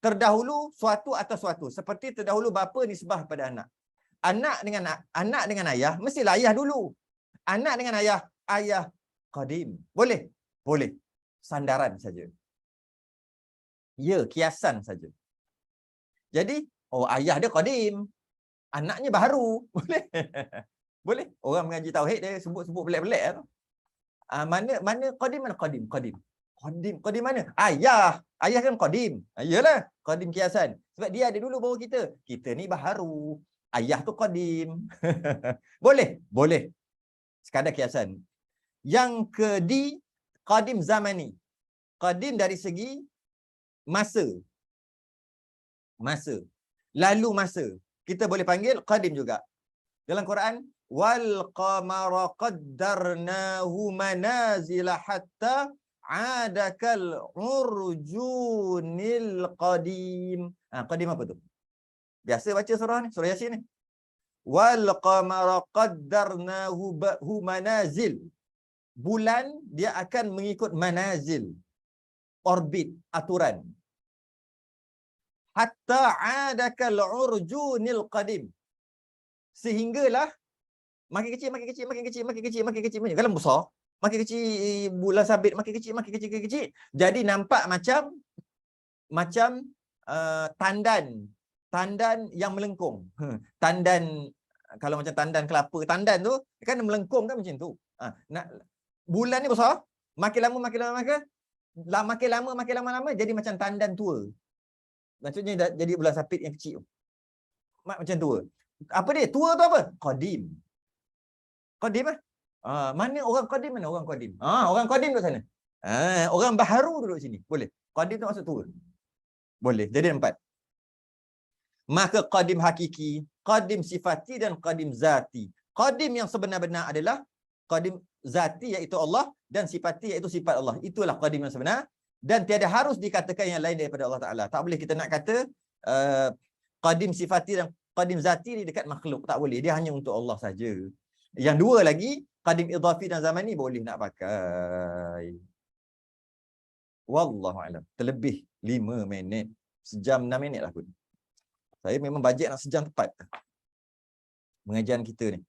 terdahulu suatu atas suatu. Seperti terdahulu bapa nisbah pada anak. Anak dengan ayah, mestilah ayah dulu. Anak dengan ayah qadim. Boleh? Boleh. Sandaran saja. Ya, kiasan saja. Jadi, ayah dia qadim. Anaknya baru. Boleh? Boleh? Orang mengaji tauhid dia sebut-sebut pelik-pelik tu. Mana qadim, mana qadim? Qadim mana? Ayah kan qadim. Iyalah, qadim kiasan. Sebab dia ada dulu baru kita. Kita ni baharu. Ayah tu qadim. Boleh? Boleh. Sekadar kiasan. Yang kedi, qadim zamani. Qadim dari segi masa. Lalu masa. Kita boleh panggil qadim juga. Dalam Quran, wal qamara qaddarnahu manazila hatta adakal urjunil qadim. Qadim apa tu? Biasa baca surah ni, surah Yasin ni. Wal qamara qaddarnahu manazil. Bulan dia akan mengikut manazil. Orbit, aturan. Hatta adakal urjunil qadim. Sehinggalah makin kecil. Kalau besar, makin kecil, bulan sabit makin kecil. Jadi nampak macam tandan yang melengkung. Tandan, kalau macam tandan kelapa, tandan tu kan melengkung kan macam tu. Bulan ni besar, makin lama jadi macam tandan tua. Maksudnya jadi bulan sabit yang kecil. Macam tua. Apa dia? Tua tu apa? Qadim. Qadim mana orang qadim, mana orang qadim? Orang qadim duduk sana. Orang baharu duduk sini. Boleh. Qadim tu maksud tua. Boleh. Jadi 4. Maka qadim hakiki, qadim sifati dan qadim zati. Qadim yang sebenar-benar adalah qadim zati iaitu Allah dan sifati iaitu sifat Allah. Itulah qadim yang sebenar dan tiada harus dikatakan yang lain daripada Allah Taala. Tak boleh kita nak kata qadim sifati dan qadim zati ni dekat makhluk. Tak boleh. Dia hanya untuk Allah saja. Yang dua lagi, qadim idhafi dan zamani boleh nak pakai. Wallahu alam. Terlebih 5 minit. Sejam 6 minit lah pun. Saya memang bajet nak sejam tepat. Pengajian kita ni.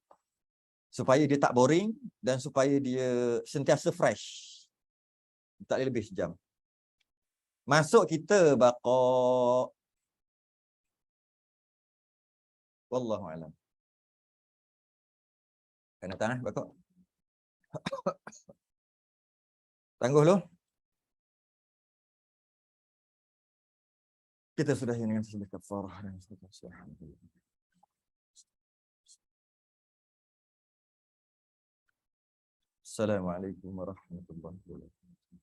Supaya dia tak boring dan supaya dia sentiasa fresh. Tak boleh lebih sejam. Masuk kita Baqarah. Wallahu alam. Kena tangan Baqarah. Tangguh lu. Kita sudah dengan tasbih kafarah dan astagfirullah. Assalamualaikum warahmatullahi wabarakatuh.